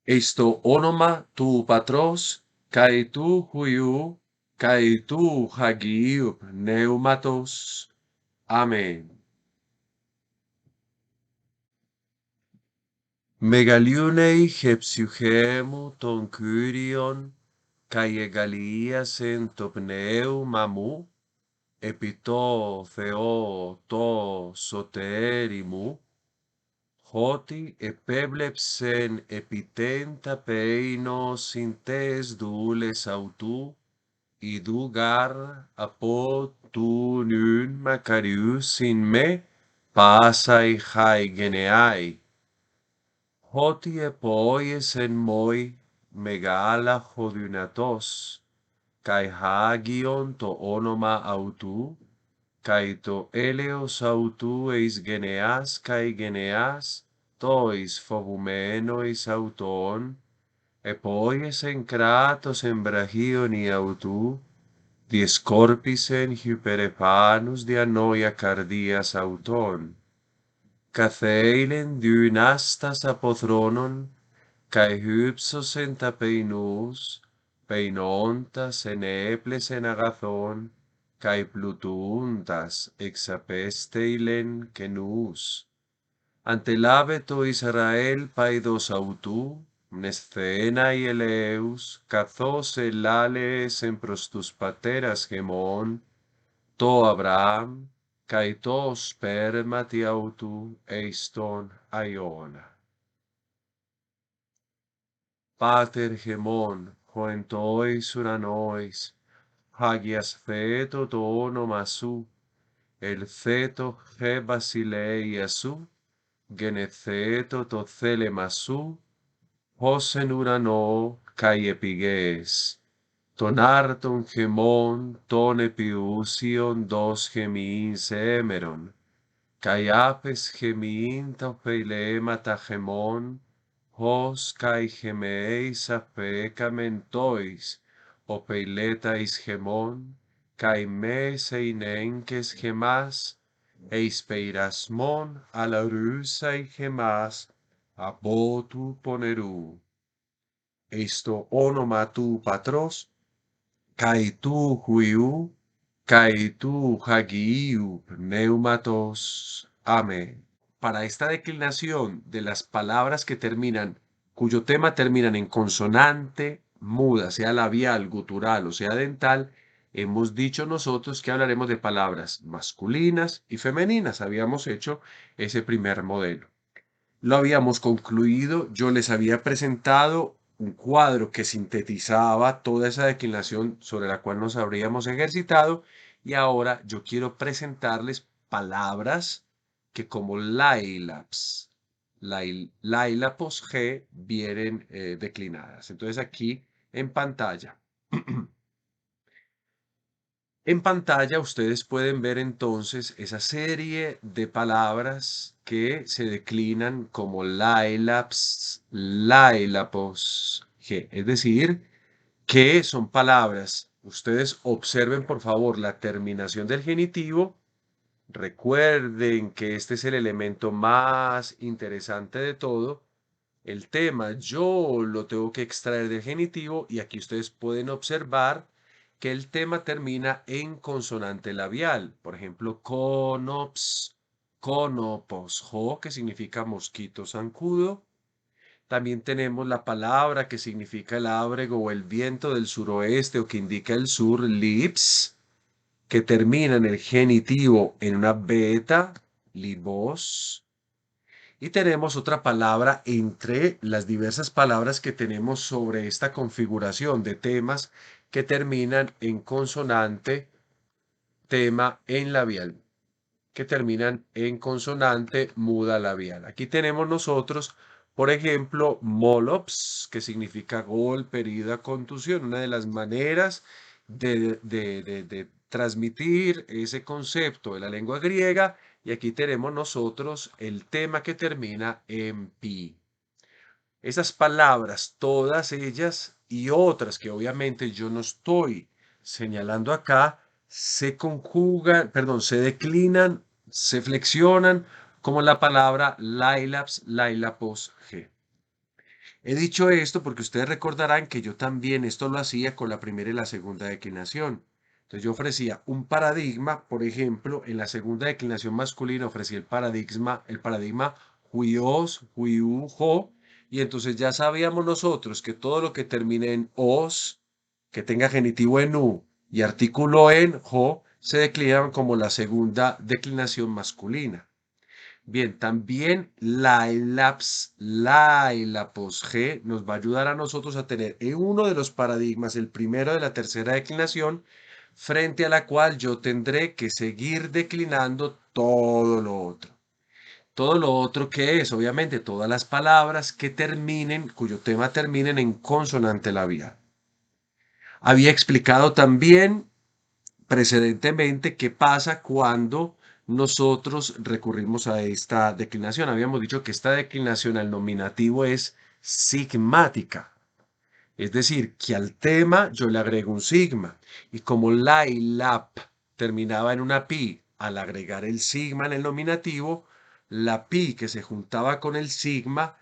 Esto onoma tu patros, kai tu huiu, kai tu hagiu pneumatos. Amen. Megaliunei hepsiuchemu ton kyrion, kai egalias en to pneumamu, epito Θεό το σωτέρι μου, ότι επέβλεψεν επιτέντα πέινο συν τες δούλες αυτού, ιδού γαρ από του νουν μακαριού συν με πάσαι χαι γενεάι, ότι επόιεσεν μόι μεγάλα χωδυνατός, καί χάγιον το όνομα αυτού, kai to eleos autu eis geneas kai geneas tois phobumenois auton, epoies en kratos en brachion autu, diescorpisen hyperepanus dianoia cardias auton, catheilen dynastas apothronon, kai hypsos en tapeinus, peinontas en eples en agathon, kai plutuntas exapesteilen kenus. Antelave to Israel paidos autu, mnesthena y eleus, kathos elales en prostus pateras gemon, to Abraham, kai to spermati autu eiston aiona. Pater gemon, hoentois uranois, hagias theto to onomasu, el theto he basileiasu, genetheto to thelemasu, hosen urano kai epiges, ton arton gemon ton epiusion dos gemin semeron, kai apes gemin ta peilemata gemon, hos kai gemeis apecamentois, o peiletais gemon, kai mes einenkes gemas, eis peirasmon ala rusai gemas, abotu poneru. Esto onoma tu patros, kai tu huiu, kai tu hagiu pneumatos. Amén. Para esta declinación de las palabras que terminan, cuyo tema terminan en consonante muda, sea labial, gutural o sea dental, hemos dicho nosotros que hablaremos de palabras masculinas y femeninas. Habíamos hecho ese primer modelo. Lo habíamos concluido, yo les había presentado un cuadro que sintetizaba toda esa declinación sobre la cual nos habríamos ejercitado y ahora yo quiero presentarles palabras que como lailapos G vienen declinadas. Entonces aquí en pantalla. En pantalla ustedes pueden ver entonces esa serie de palabras que se declinan como lailaps, lailapos, G. Es decir, que son palabras. Ustedes observen por favor la terminación del genitivo. Recuerden que este es el elemento más interesante de todo. El tema yo lo tengo que extraer del genitivo y aquí ustedes pueden observar que el tema termina en consonante labial. Por ejemplo, conops, conopos, jo, que significa mosquito zancudo. También tenemos la palabra que significa el ábrego o el viento del suroeste o que indica el sur, lips, que termina en el genitivo en una beta, libos. Y tenemos otra palabra entre las diversas palabras que tenemos sobre esta configuración de temas que terminan en consonante, tema en labial, que terminan en consonante muda labial. Aquí tenemos nosotros, por ejemplo, molops, que significa golpe, herida, contusión, una de las maneras de transmitir ese concepto de la lengua griega. Y aquí tenemos nosotros el tema que termina en pi. Esas palabras, todas ellas y otras que obviamente yo no estoy señalando acá, se conjugan, perdón, se declinan, se flexionan como la palabra lailaps, lailapos, G. He dicho esto porque ustedes recordarán que yo también esto lo hacía con la primera y la segunda declinación. Entonces yo ofrecía un paradigma, por ejemplo, en la segunda declinación masculina ofrecía el paradigma huios, huiu, jo, y entonces ya sabíamos nosotros que todo lo que termine en os, que tenga genitivo en u y artículo en jo, se declinaban como la segunda declinación masculina. Bien, también la y la posg nos va a ayudar a nosotros a tener en uno de los paradigmas, el primero de la tercera declinación, frente a la cual yo tendré que seguir declinando todo lo otro. Todo lo otro que es, obviamente, todas las palabras que terminen, cuyo tema terminen en consonante labial. Había explicado también precedentemente qué pasa cuando nosotros recurrimos a esta declinación. Habíamos dicho que esta declinación al nominativo es sigmática, es decir, que al tema yo le agrego un sigma y como la y la terminaba en una pi, al agregar el sigma en el nominativo, la pi que se juntaba con el sigma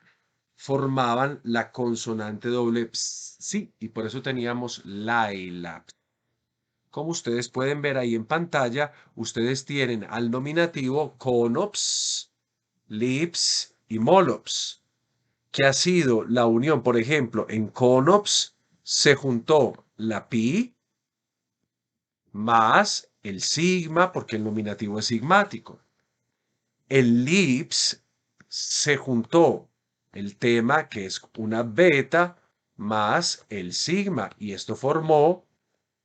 formaban la consonante doble psi y por eso teníamos la y la. Como ustedes pueden ver ahí en pantalla, ustedes tienen al nominativo conops, lips y molops, que ha sido la unión, por ejemplo, en conops se juntó la pi más el sigma, porque el nominativo es sigmático. El lips se juntó el tema, que es una beta, más el sigma, y esto formó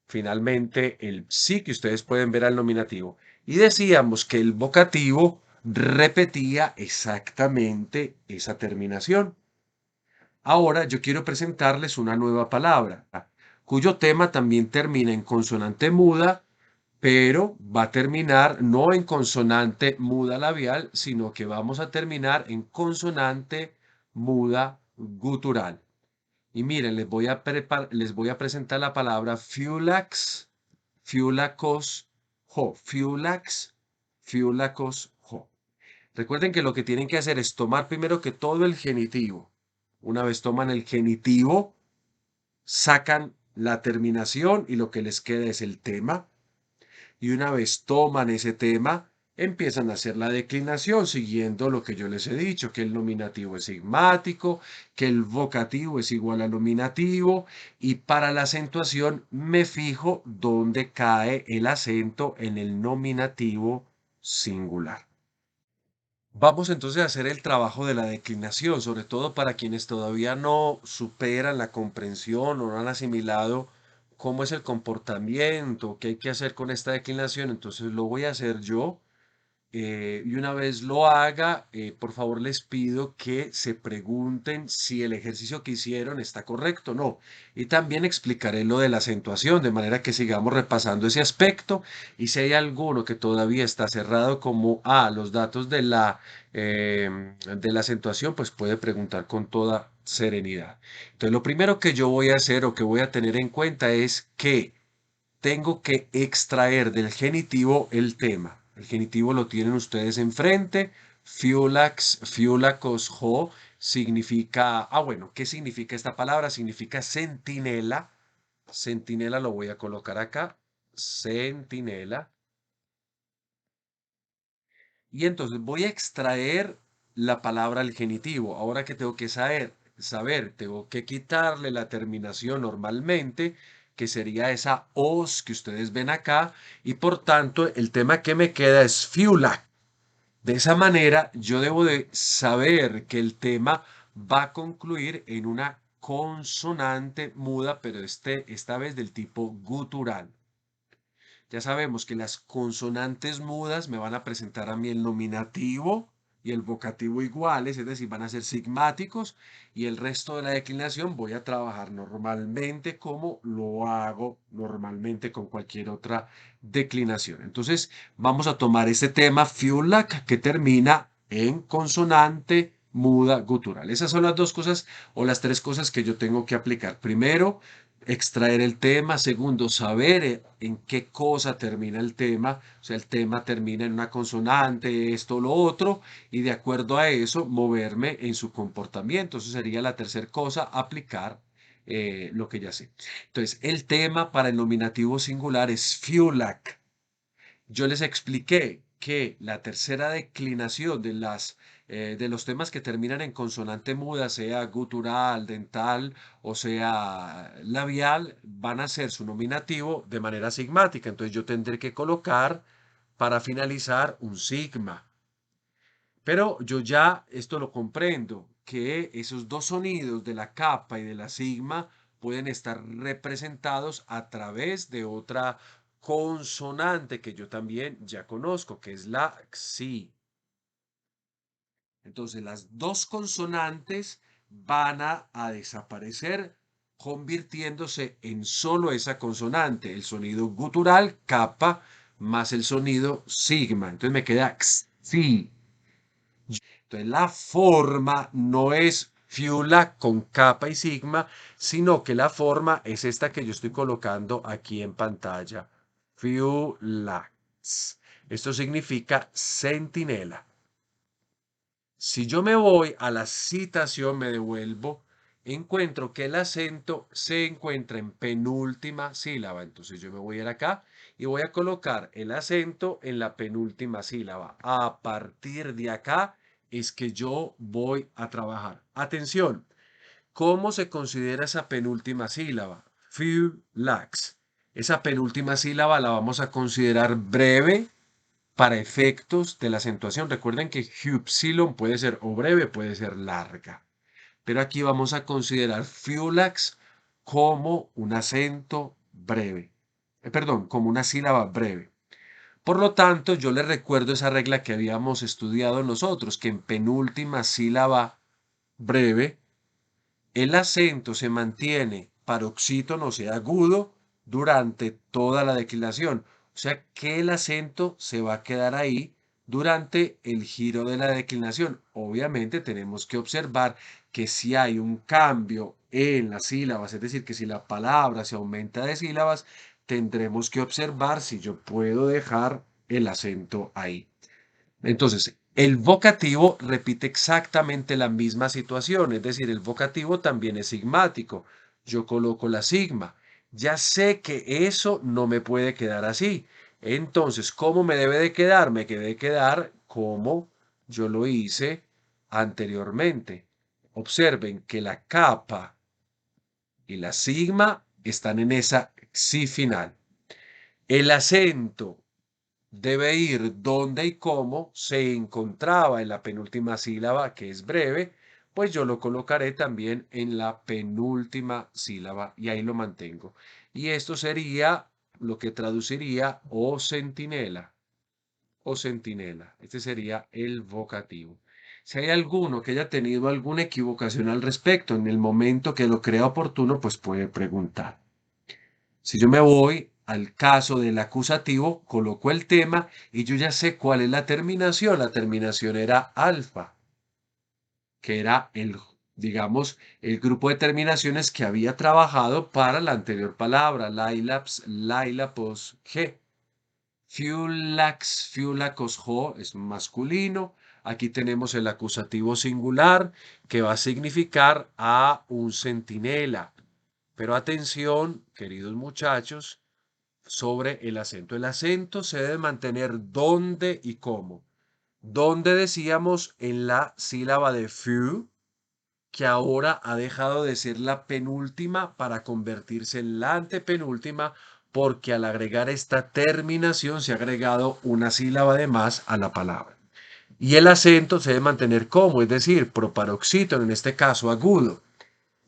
finalmente el sí que ustedes pueden ver al nominativo. Y decíamos que el vocativo repetía exactamente esa terminación. Ahora yo quiero presentarles una nueva palabra, cuyo tema también termina en consonante muda, pero va a terminar no en consonante muda labial, sino que vamos a terminar en consonante muda gutural. Y miren, les voy a presentar la palabra Fiulax, Fiulacos, Jo. Fiulax, Fiulacos, Jo. Recuerden que lo que tienen que hacer es tomar primero que todo el genitivo. Una vez toman el genitivo, sacan la terminación y lo que les queda es el tema. Y una vez toman ese tema, empiezan a hacer la declinación siguiendo lo que yo les he dicho, que el nominativo es sigmático, que el vocativo es igual al nominativo y para la acentuación me fijo dónde cae el acento en el nominativo singular. Vamos entonces a hacer el trabajo de la declinación, sobre todo para quienes todavía no superan la comprensión o no han asimilado cómo es el comportamiento, qué hay que hacer con esta declinación. Entonces lo voy a hacer yo y una vez lo haga, por favor les pido que se pregunten si el ejercicio que hicieron está correcto o no. Y también explicaré lo de la acentuación, de manera que sigamos repasando ese aspecto. Y si hay alguno que todavía está cerrado como a los datos de la acentuación, pues puede preguntar con toda serenidad. Entonces, lo primero que yo voy a hacer o que voy a tener en cuenta es que tengo que extraer del genitivo el tema. El genitivo lo tienen ustedes enfrente. Fiulax, fiulacos, jo, significa, bueno, ¿qué significa esta palabra? Significa centinela. Centinela lo voy a colocar acá. Centinela. Y entonces voy a extraer la palabra al genitivo. Ahora que tengo que saber, tengo que quitarle la terminación normalmente, que sería esa os que ustedes ven acá, y por tanto el tema que me queda es fiula. De esa manera yo debo de saber que el tema va a concluir en una consonante muda, pero esta vez del tipo gutural. Ya sabemos que las consonantes mudas me van a presentar a mí el nominativo y el vocativo iguales, es decir, van a ser sigmáticos y el resto de la declinación voy a trabajar normalmente como lo hago normalmente con cualquier otra declinación. Entonces, vamos a tomar este tema Fiulac que termina en consonante muda gutural. Esas son las dos cosas o las tres cosas que yo tengo que aplicar. Primero, extraer el tema. Segundo, saber en qué cosa termina el tema. O sea, el tema termina en una consonante, esto o lo otro, y de acuerdo a eso, moverme en su comportamiento. Eso sería la tercera cosa, aplicar lo que ya sé. Entonces, el tema para el nominativo singular es fiulac. Yo les expliqué que la tercera declinación de los temas que terminan en consonante muda, sea gutural, dental o sea labial, van a ser su nominativo de manera sigmática. Entonces yo tendré que colocar para finalizar un sigma. Pero yo ya esto lo comprendo, que esos dos sonidos de la capa y de la sigma pueden estar representados a través de otra consonante que yo también ya conozco, que es la xi. Entonces las dos consonantes van a desaparecer convirtiéndose en solo esa consonante, el sonido gutural, capa, más el sonido sigma. Entonces me queda xi. Entonces, la forma no es Fiula con capa y sigma, sino que la forma es esta que yo estoy colocando aquí en pantalla. Fiulax. Esto significa centinela. Si yo me voy a la citación, me devuelvo, encuentro que el acento se encuentra en penúltima sílaba. Entonces yo me voy a ir acá y voy a colocar el acento en la penúltima sílaba. A partir de acá es que yo voy a trabajar. Atención, ¿cómo se considera esa penúltima sílaba? Few lax. Esa penúltima sílaba la vamos a considerar breve para efectos de la acentuación. Recuerden que upsilon puede ser o breve, puede ser larga. Pero aquí vamos a considerar fiulax como un acento breve. Perdón, como una sílaba breve. Por lo tanto, yo les recuerdo esa regla que habíamos estudiado nosotros, que en penúltima sílaba breve, el acento se mantiene paroxítono, o sea, agudo, durante toda la declinación. O sea que el acento se va a quedar ahí durante el giro de la declinación. Obviamente tenemos que observar que si hay un cambio en las sílabas, es decir, que si la palabra se aumenta de sílabas, tendremos que observar si yo puedo dejar el acento ahí. Entonces, el vocativo repite exactamente la misma situación, es decir, el vocativo también es sigmático. Yo coloco la sigma. Ya sé que eso no me puede quedar así. Entonces, ¿cómo me debe de quedar? Me debe de quedar como yo lo hice anteriormente. Observen que la capa y la sigma están en esa sí final. El acento debe ir donde y cómo se encontraba en la penúltima sílaba, que es breve, pues yo lo colocaré también en la penúltima sílaba y ahí lo mantengo. Y esto sería lo que traduciría o centinela o centinela. Este sería el vocativo. Si hay alguno que haya tenido alguna equivocación al respecto en el momento que lo crea oportuno, pues puede preguntar. Si yo me voy al caso del acusativo, coloco el tema y yo ya sé cuál es la terminación. La terminación era alfa, que era digamos, el grupo de terminaciones que había trabajado para la anterior palabra, lailaps, lailapos, g. Fiulax, fiulacos, jo, es masculino. Aquí tenemos el acusativo singular que va a significar a un centinela. Pero atención, queridos muchachos, sobre el acento. El acento se debe mantener dónde y cómo. Donde decíamos en la sílaba de few, que ahora ha dejado de ser la penúltima para convertirse en la antepenúltima, porque al agregar esta terminación se ha agregado una sílaba de más a la palabra. Y el acento se debe mantener como, es decir, proparoxítono, en este caso agudo.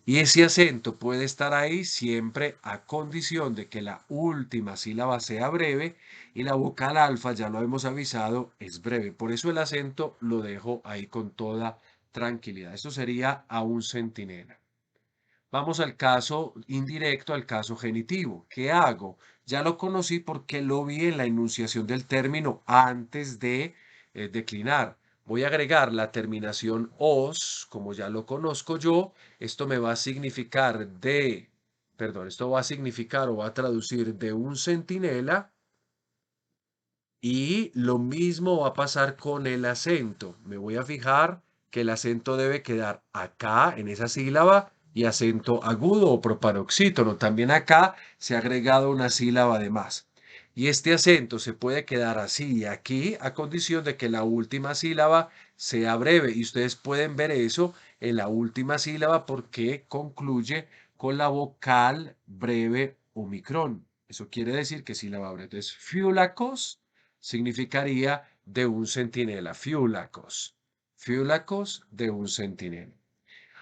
Y ese acento puede estar ahí siempre a condición de que la última sílaba sea breve y la vocal alfa, ya lo hemos avisado, es breve. Por eso el acento lo dejo ahí con toda tranquilidad. Esto sería a un centinela. Vamos al caso indirecto, al caso genitivo. ¿Qué hago? Ya lo conocí porque lo vi en la enunciación del término antes de declinar. Voy a agregar la terminación os, como ya lo conozco yo. Esto me va a significar de perdón, esto va a significar o va a traducir de un centinela y lo mismo va a pasar con el acento. Me voy a fijar que el acento debe quedar acá en esa sílaba y acento agudo o proparoxítono. También acá se ha agregado una sílaba de más. Y este acento se puede quedar así y aquí a condición de que la última sílaba sea breve. Y ustedes pueden ver eso en la última sílaba porque concluye con la vocal breve omicrón. Eso quiere decir que sílaba breve. Entonces, fiulacos significaría de un centinela, fiulacos, fiulacos de un centinela.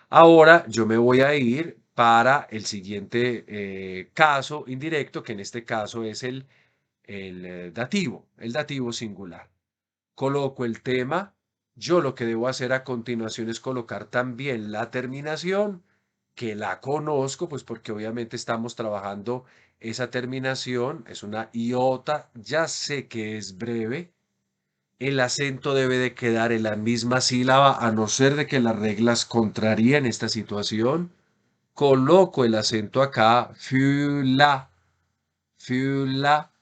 Ahora yo me voy a ir para el siguiente caso indirecto, que en este caso es el dativo singular. Coloco el tema, yo lo que debo hacer a continuación es colocar también la terminación, que la conozco, pues porque obviamente estamos trabajando esa terminación, es una iota, ya sé que es breve, el acento debe de quedar en la misma sílaba, a no ser de que las reglas contraríen esta situación. Coloco el acento acá, fiula, fiula,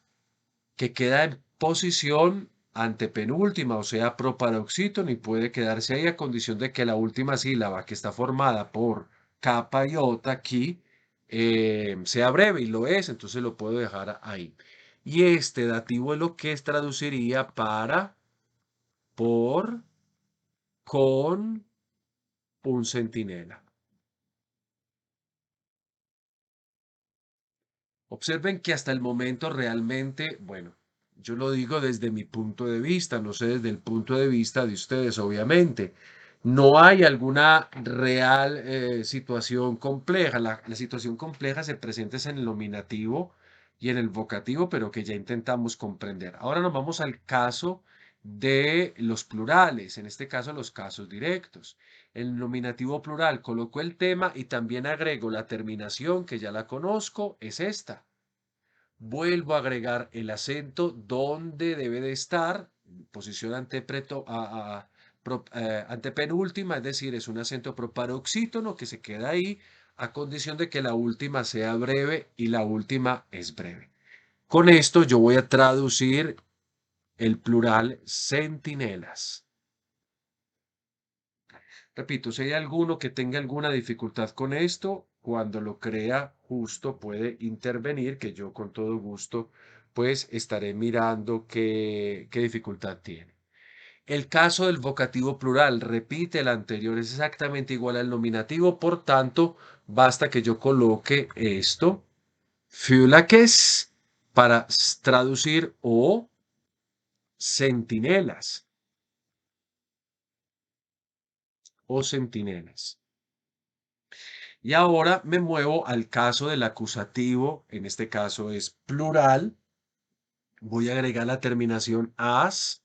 que queda en posición antepenúltima, o sea, proparoxítono, y puede quedarse ahí a condición de que la última sílaba, que está formada por capa y iota aquí, sea breve, y lo es, entonces lo puedo dejar ahí. Y este dativo es lo que traduciría para, por, con un centinela. Observen que hasta el momento realmente, bueno, yo lo digo desde mi punto de vista, no sé desde el punto de vista de ustedes, obviamente. No hay alguna real situación compleja. La situación compleja se presenta es en el nominativo y en el vocativo, pero que ya intentamos comprender. Ahora nos vamos al caso de los plurales, en este caso los casos directos. El nominativo plural, coloco el tema y también agrego la terminación que ya la conozco, es esta. Vuelvo a agregar el acento donde debe de estar, posición antepenúltima, es decir, es un acento proparoxítono que se queda ahí a condición de que la última sea breve y la última es breve. Con esto yo voy a traducir el plural centinelas. Repito, si hay alguno que tenga alguna dificultad con esto, cuando lo crea justo puede intervenir, que yo con todo gusto pues estaré mirando qué dificultad tiene. El caso del vocativo plural repite el anterior, es exactamente igual al nominativo, por tanto, basta que yo coloque esto, fulaques, para traducir o centinelas o centinelas. Y ahora me muevo al caso del acusativo, en este caso es plural. Voy a agregar la terminación as.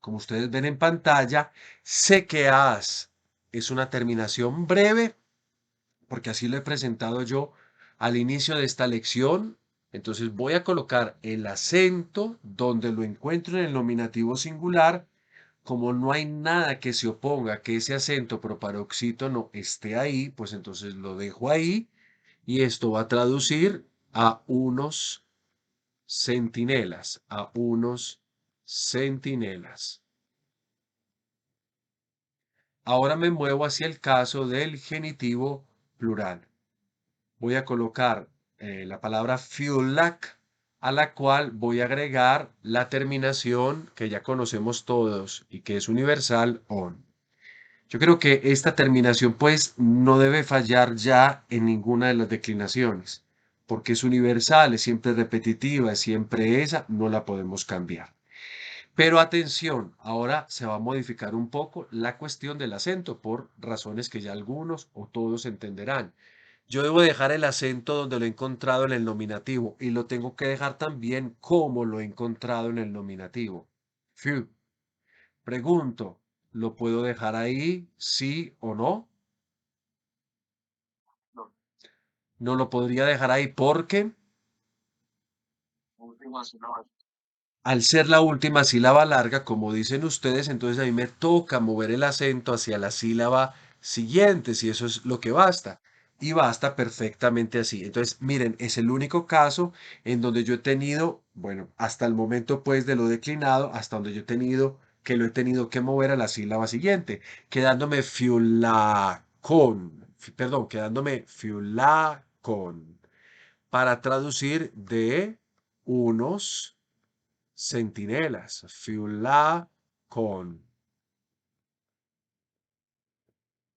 Como ustedes ven en pantalla, sé que as es una terminación breve, porque así lo he presentado yo al inicio de esta lección. Entonces voy a colocar el acento donde lo encuentro en el nominativo singular. Como no hay nada que se oponga a que ese acento proparoxítono esté ahí, pues entonces lo dejo ahí y esto va a traducir a unos centinelas, a unos centinelas. Ahora me muevo hacia el caso del genitivo plural. Voy a colocar la palabra fiulac, a la cual voy a agregar la terminación que ya conocemos todos y que es universal, on. Yo creo que esta terminación pues no debe fallar ya en ninguna de las declinaciones, porque es universal, es siempre repetitiva, es siempre esa, no la podemos cambiar. Pero atención, ahora se va a modificar un poco la cuestión del acento por razones que ya algunos o todos entenderán. Yo debo dejar el acento donde lo he encontrado en el nominativo y lo tengo que dejar también como lo he encontrado en el nominativo. Phew. Pregunto, ¿lo puedo dejar ahí, sí o no? No lo podría dejar ahí porque al ser la última sílaba larga, como dicen ustedes, entonces a mí me toca mover el acento hacia la sílaba siguiente, si eso es lo que basta. y basta perfectamente así. Entonces, miren, es el único caso en donde yo he tenido, bueno, hasta el momento pues de lo declinado, hasta donde yo he tenido que lo he tenido que mover a la sílaba siguiente, quedándome fiulacón, perdón, quedándome fiulacón, para traducir de unos centinelas, fiulacón,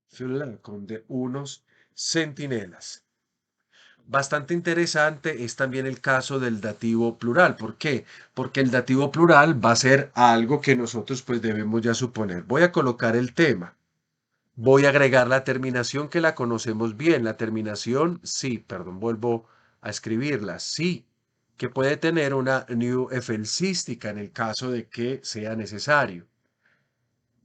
fiulacón de unos centinelas. Bastante interesante es también el caso del dativo plural. ¿Por qué? Porque el dativo plural va a ser algo que nosotros pues debemos ya suponer. Voy a colocar el tema. Voy a agregar la terminación que la conocemos bien. La terminación sí, perdón, vuelvo a escribirla. Sí, que puede tener una new efelsística en el caso de que sea necesario.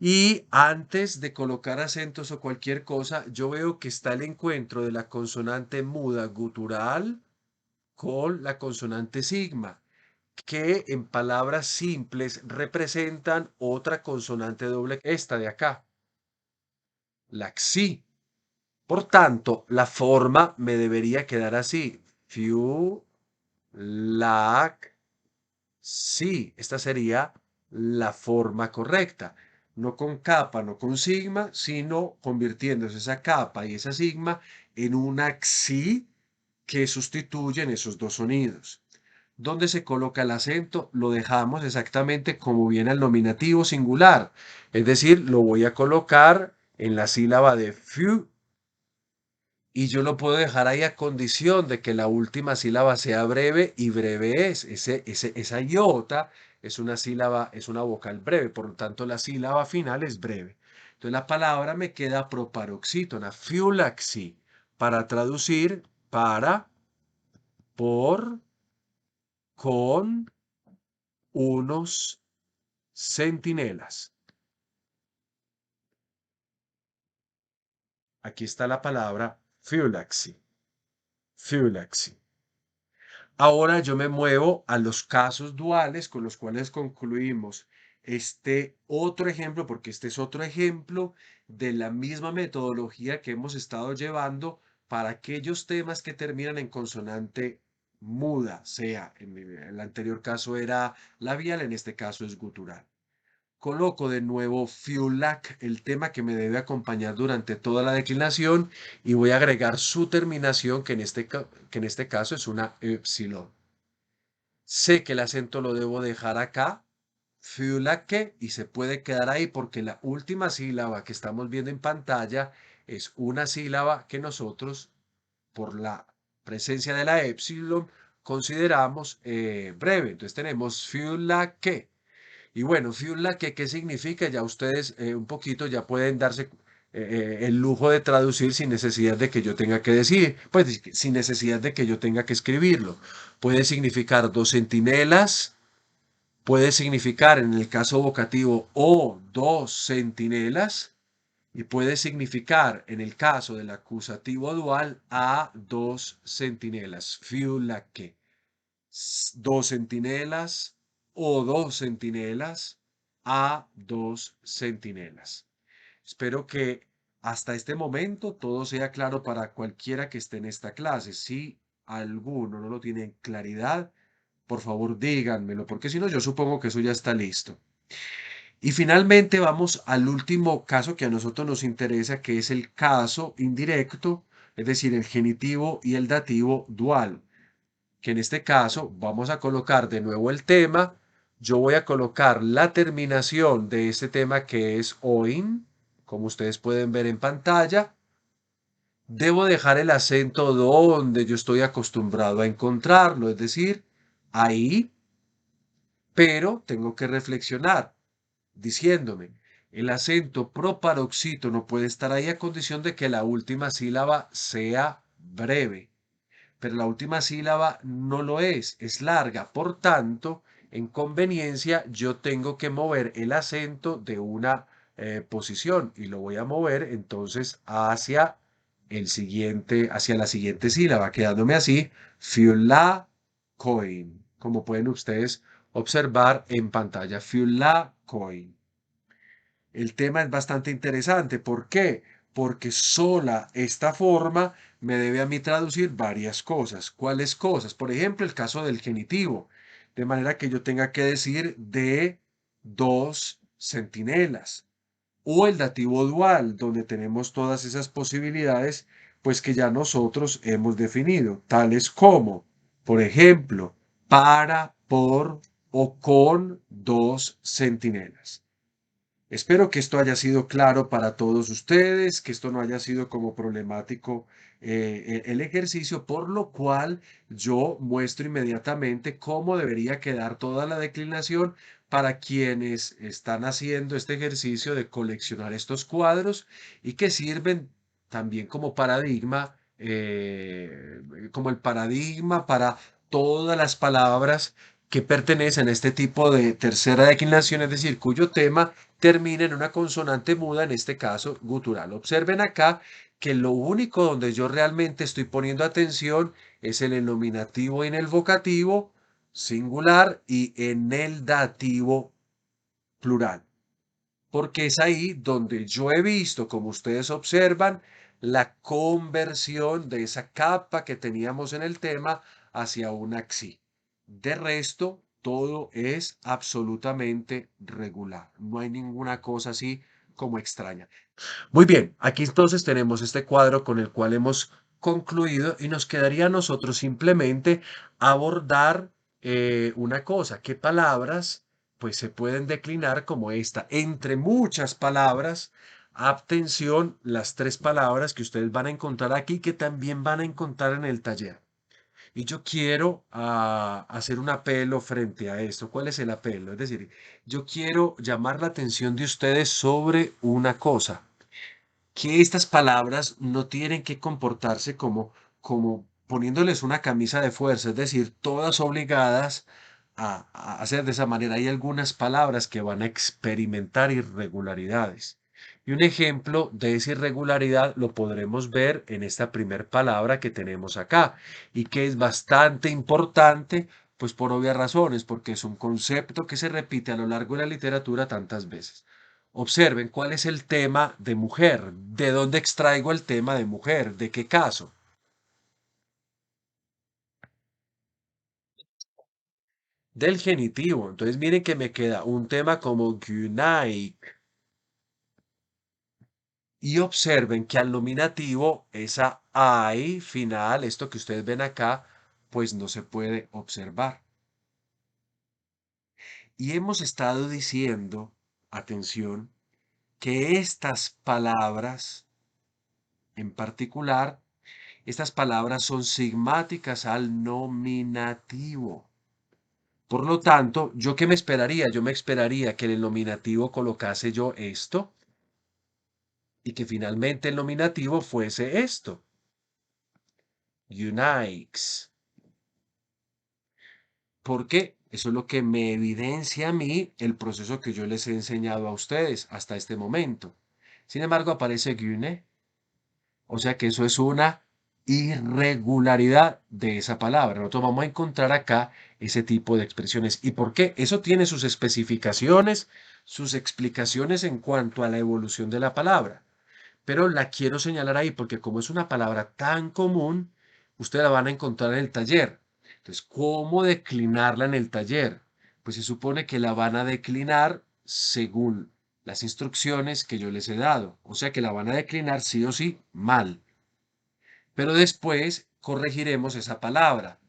Y antes de colocar acentos o cualquier cosa, yo veo que está el encuentro de la consonante muda gutural con la consonante sigma, que en palabras simples representan otra consonante doble, esta de acá, la xi. Por tanto, la forma me debería quedar así. Fiu, lac, sí. Esta sería la forma correcta. No con capa, no con sigma, sino convirtiéndose esa capa y esa sigma en una xi que sustituyen esos dos sonidos. ¿Dónde se coloca el acento? Lo dejamos exactamente como viene el nominativo singular. Es decir, lo voy a colocar en la sílaba de fiu y yo lo puedo dejar ahí a condición de que la última sílaba sea breve y breve es. Esa iota es una sílaba, es una vocal breve, por lo tanto la sílaba final es breve. Entonces la palabra me queda proparoxítona, fiulaxi, para traducir para, por, con unos centinelas. Aquí está la palabra fiulaxi, fiulaxi. Ahora yo me muevo a los casos duales con los cuales concluimos este otro ejemplo, porque este es otro ejemplo de la misma metodología que hemos estado llevando para aquellos temas que terminan en consonante muda, sea en el anterior caso era labial, en este caso es gutural. Coloco de nuevo Fiulac, el tema que me debe acompañar durante toda la declinación, y voy a agregar su terminación, que en este caso es una epsilon. Sé que el acento lo debo dejar acá, Fiulaque, y se puede quedar ahí porque la última sílaba que estamos viendo en pantalla es una sílaba que nosotros, por la presencia de la epsilon, consideramos breve. Entonces tenemos Fiulaque. Y bueno, Fiula, ¿qué significa? Ya ustedes un poquito ya pueden darse el lujo de traducir sin necesidad de que yo tenga que decir, pues sin necesidad de que yo tenga que escribirlo. Puede significar dos centinelas, puede significar en el caso vocativo o dos centinelas, y puede significar en el caso del acusativo dual a dos centinelas. Fiula que dos centinelas o dos centinelas a dos centinelas. Espero que hasta este momento todo sea claro para cualquiera que esté en esta clase. Si alguno no lo tiene en claridad, por favor díganmelo, porque si no, yo supongo que eso ya está listo. Y finalmente vamos al último caso que a nosotros nos interesa, que es el caso indirecto, es decir, el genitivo y el dativo dual, que en este caso vamos a colocar de nuevo el tema. Yo voy a colocar la terminación de este tema que es OIN, como ustedes pueden ver en pantalla. Debo dejar el acento donde yo estoy acostumbrado a encontrarlo, es decir, ahí, pero tengo que reflexionar diciéndome, el acento proparoxítono puede estar ahí a condición de que la última sílaba sea breve, pero la última sílaba no lo es larga. Por tanto, en conveniencia, yo tengo que mover el acento de una posición y lo voy a mover entonces hacia hacia la siguiente sílaba, quedándome así, coin, como pueden ustedes observar en pantalla, coin. El tema es bastante interesante. ¿Por qué? Porque sola esta forma me debe a mí traducir varias cosas. ¿Cuáles cosas? Por ejemplo, el caso del genitivo, de manera que yo tenga que decir de dos centinelas. O el dativo dual, donde tenemos todas esas posibilidades, pues que ya nosotros hemos definido, tales como, por ejemplo, para, por o con dos centinelas. Espero que esto haya sido claro para todos ustedes, que esto no haya sido como problemático el ejercicio, por lo cual yo muestro inmediatamente cómo debería quedar toda la declinación para quienes están haciendo este ejercicio de coleccionar estos cuadros y que sirven también como paradigma, como el paradigma para todas las palabras que pertenecen a este tipo de tercera declinación, es decir, cuyo tema termina en una consonante muda, en este caso gutural. Observen acá que lo único donde yo realmente estoy poniendo atención es en el nominativo y en el vocativo singular y en el dativo plural, porque es ahí donde yo he visto, como ustedes observan, la conversión de esa capa que teníamos en el tema hacia una xi. De resto, todo es absolutamente regular. No hay ninguna cosa así como extraña. Muy bien, aquí entonces tenemos este cuadro con el cual hemos concluido y nos quedaría a nosotros simplemente abordar una cosa, qué palabras pues se pueden declinar como esta, entre muchas palabras. Atención, las tres palabras que ustedes van a encontrar aquí que también van a encontrar en el taller. Y yo quiero hacer un apelo frente a esto. ¿Cuál es el apelo? Es decir, yo quiero llamar la atención de ustedes sobre una cosa, que estas palabras no tienen que comportarse como poniéndoles una camisa de fuerza, es decir, todas obligadas a hacer de esa manera. Hay algunas palabras que van a experimentar irregularidades. Y un ejemplo de esa irregularidad lo podremos ver en esta primer palabra que tenemos acá y que es bastante importante, pues por obvias razones, porque es un concepto que se repite a lo largo de la literatura tantas veces. Observen cuál es el tema de mujer, de dónde extraigo el tema de mujer, de qué caso. Del genitivo. Entonces miren que me queda un tema como Gunai. Y observen que al nominativo, esa I final, esto que ustedes ven acá, pues no se puede observar. Y hemos estado diciendo, atención, que estas palabras en particular, estas palabras son sigmáticas al nominativo. Por lo tanto, ¿yo qué me esperaría? Yo me esperaría que en el nominativo colocase yo esto y que finalmente el nominativo fuese esto. Unites. Porque eso es lo que me evidencia a mí el proceso que yo les he enseñado a ustedes hasta este momento. Sin embargo, aparece Gune. O sea que eso es una irregularidad de esa palabra. Nosotros vamos a encontrar acá ese tipo de expresiones. ¿Y por qué? Eso tiene sus especificaciones, sus explicaciones en cuanto a la evolución de la palabra. Pero la quiero señalar ahí porque como es una palabra tan común, ustedes la van a encontrar en el taller. Entonces, ¿cómo declinarla en el taller? Pues se supone que la van a declinar según las instrucciones que yo les he dado. O sea que la van a declinar sí o sí mal. Pero después corregiremos esa palabra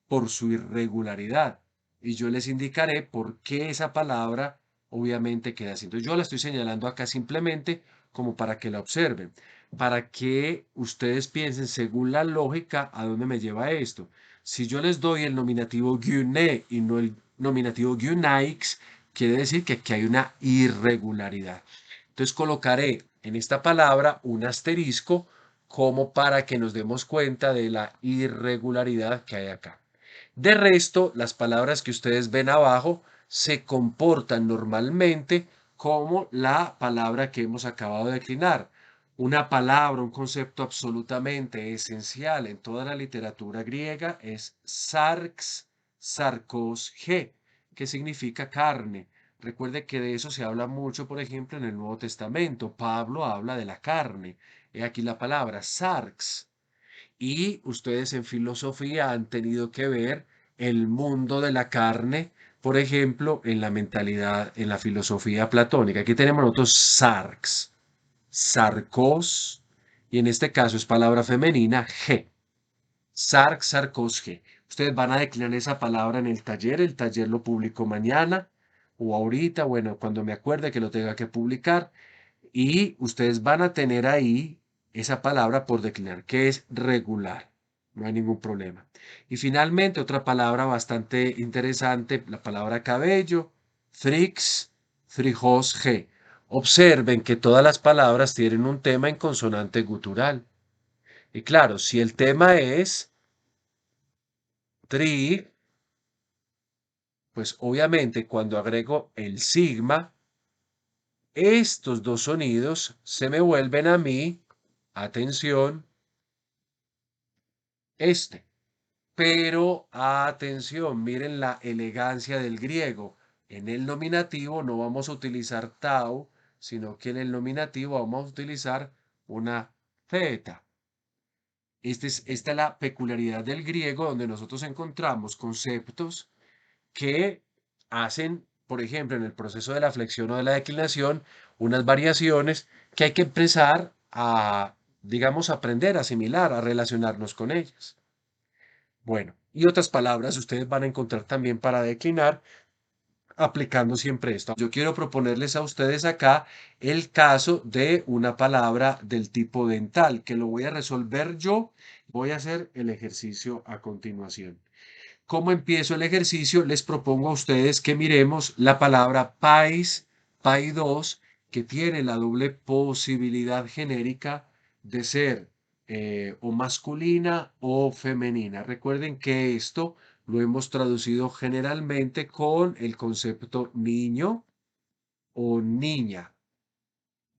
por su irregularidad. Y yo les indicaré por qué esa palabra obviamente queda así. Entonces yo la estoy señalando acá simplemente como para que la observen, para que ustedes piensen según la lógica a dónde me lleva esto. Si yo les doy el nominativo gyune y no el nominativo gyunaix, quiere decir que aquí hay una irregularidad. Entonces colocaré en esta palabra un asterisco como para que nos demos cuenta de la irregularidad que hay acá. De resto, las palabras que ustedes ven abajo se comportan normalmente como la palabra que hemos acabado de declinar. Una palabra, un concepto absolutamente esencial en toda la literatura griega es sarx, sarcos, ge, que significa carne. Recuerde que de eso se habla mucho, por ejemplo, en el Nuevo Testamento. Pablo habla de la carne. He aquí la palabra sarx. Y ustedes en filosofía han tenido que ver el mundo de la carne, por ejemplo, en la mentalidad, en la filosofía platónica. Aquí tenemos nosotros sarx, sarcos, y en este caso es palabra femenina, ge. Sarx, sarcos, ge. Ustedes van a declinar esa palabra en el taller lo publico mañana o ahorita, bueno, cuando me acuerde que lo tenga que publicar. Y ustedes van a tener ahí esa palabra por declinar, que es regular. No hay ningún problema. Y finalmente, otra palabra bastante interesante, la palabra cabello, frix, frijos, g. Observen que todas las palabras tienen un tema en consonante gutural. Y claro, si el tema es tri, pues obviamente cuando agrego el sigma, estos dos sonidos se me vuelven a mí, atención, este. Pero atención, miren la elegancia del griego. En el nominativo no vamos a utilizar tau, sino que en el nominativo vamos a utilizar una theta. Esta es la peculiaridad del griego, donde nosotros encontramos conceptos que hacen, por ejemplo, en el proceso de la flexión o de la declinación, unas variaciones que hay que empezar a, digamos, aprender, a asimilar, a relacionarnos con ellas. Bueno, y otras palabras ustedes van a encontrar también para declinar aplicando siempre esto. Yo quiero proponerles a ustedes acá el caso de una palabra del tipo dental, que lo voy a resolver yo. Voy a hacer el ejercicio a continuación. ¿Cómo empiezo el ejercicio? Les propongo a ustedes que miremos la palabra país, PAI2, que tiene la doble posibilidad genérica de ser o masculina o femenina. Recuerden que esto lo hemos traducido generalmente con el concepto niño o niña.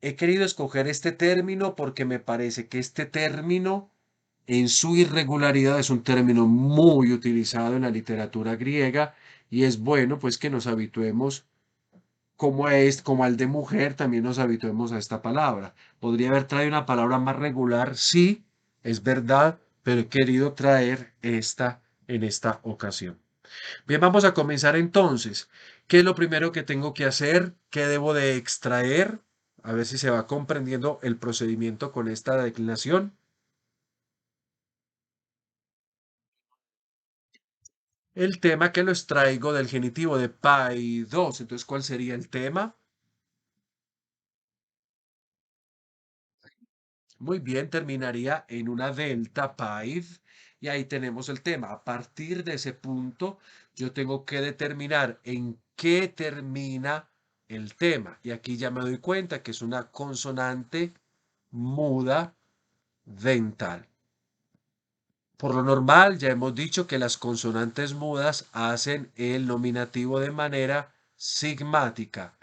He querido escoger este término porque me parece que este término en su irregularidad es un término muy utilizado en la literatura griega y es bueno pues que nos habituemos como al de mujer también nos habituemos a esta palabra. Podría haber traído una palabra más regular, sí, es verdad, pero he querido traer esta en esta ocasión. Bien, vamos a comenzar entonces. ¿Qué es lo primero que tengo que hacer? ¿Qué debo de extraer? A ver si se va comprendiendo el procedimiento con esta declinación. El tema que lo extraigo del genitivo de paidos. Entonces, ¿cuál sería el tema? Muy bien, terminaría en una delta paid. Y ahí tenemos el tema. A partir de ese punto, yo tengo que determinar en qué termina el tema. Y aquí ya me doy cuenta que es una consonante muda dental. Por lo normal, ya hemos dicho que las consonantes mudas hacen el nominativo de manera sigmática.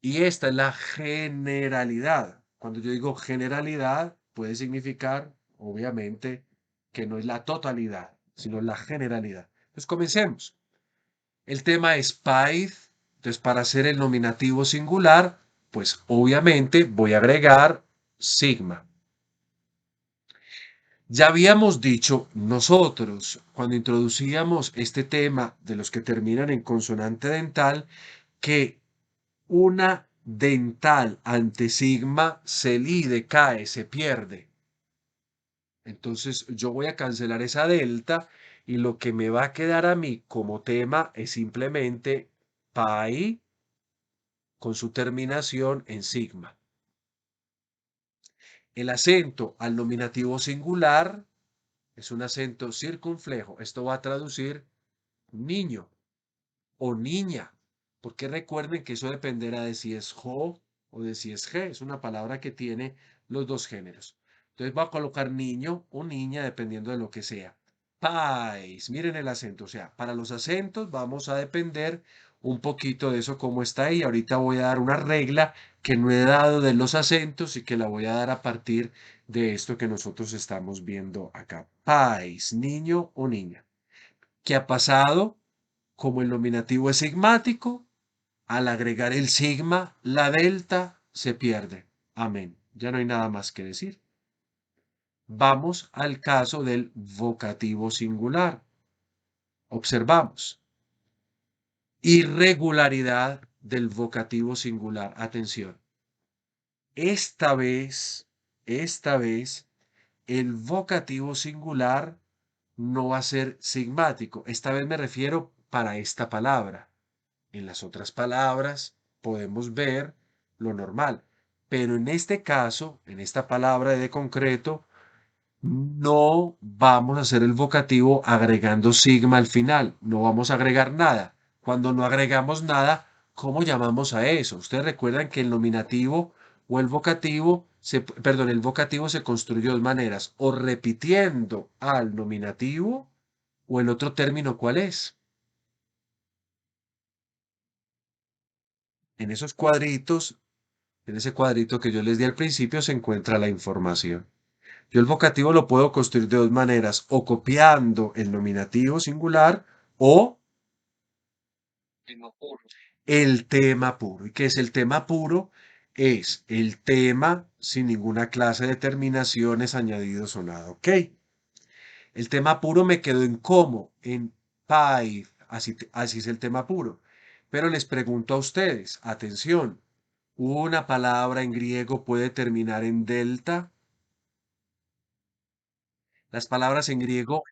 Y esta es la generalidad. Cuando yo digo generalidad, puede significar, obviamente, que no es la totalidad, sino la generalidad. Entonces, comencemos. El tema es paid. Entonces, para hacer el nominativo singular, pues obviamente voy a agregar sigma. Ya habíamos dicho nosotros, cuando introducíamos este tema de los que terminan en consonante dental, que una dental ante sigma se lide, cae, se pierde. Entonces yo voy a cancelar esa delta y lo que me va a quedar a mí como tema es simplemente pi con su terminación en sigma. El acento al nominativo singular es un acento circunflejo. Esto va a traducir niño o niña, porque recuerden que eso dependerá de si es jo o de si es ge. Es una palabra que tiene los dos géneros. Entonces va a colocar niño o niña dependiendo de lo que sea. Pais, miren el acento, o sea, para los acentos vamos a depender un poquito de eso como está ahí. Ahorita voy a dar una regla que no he dado de los acentos y que la voy a dar a partir de esto que nosotros estamos viendo acá. Pais, niño o niña. ¿Qué ha pasado? Como el nominativo es sigmático, al agregar el sigma, la delta se pierde. Amén. Ya no hay nada más que decir. Vamos al caso del vocativo singular. Observamos. Irregularidad del vocativo singular. Atención. Esta vez, esta vez, el vocativo singular no va a ser sigmático. Esta vez me refiero para esta palabra. En las otras palabras podemos ver lo normal. Pero en este caso, en esta palabra de concreto, no vamos a hacer el vocativo agregando sigma al final. No vamos a agregar nada. Cuando no agregamos nada, ¿cómo llamamos a eso? Ustedes recuerdan que el nominativo o el vocativo, perdón, el vocativo se construye de dos maneras, o repitiendo al nominativo o el otro término, ¿cuál es? En esos cuadritos, en ese cuadrito que yo les di al principio se encuentra la información. Yo el vocativo lo puedo construir de dos maneras, o copiando el nominativo singular o el tema puro. ¿Y qué es el tema puro? Es el tema sin ninguna clase de terminaciones, añadidos o nada. ¿Ok? El tema puro me quedó en cómo, en pi, así es el tema puro. Pero les pregunto a ustedes, atención, ¿una palabra en griego puede terminar en delta? Las palabras en griego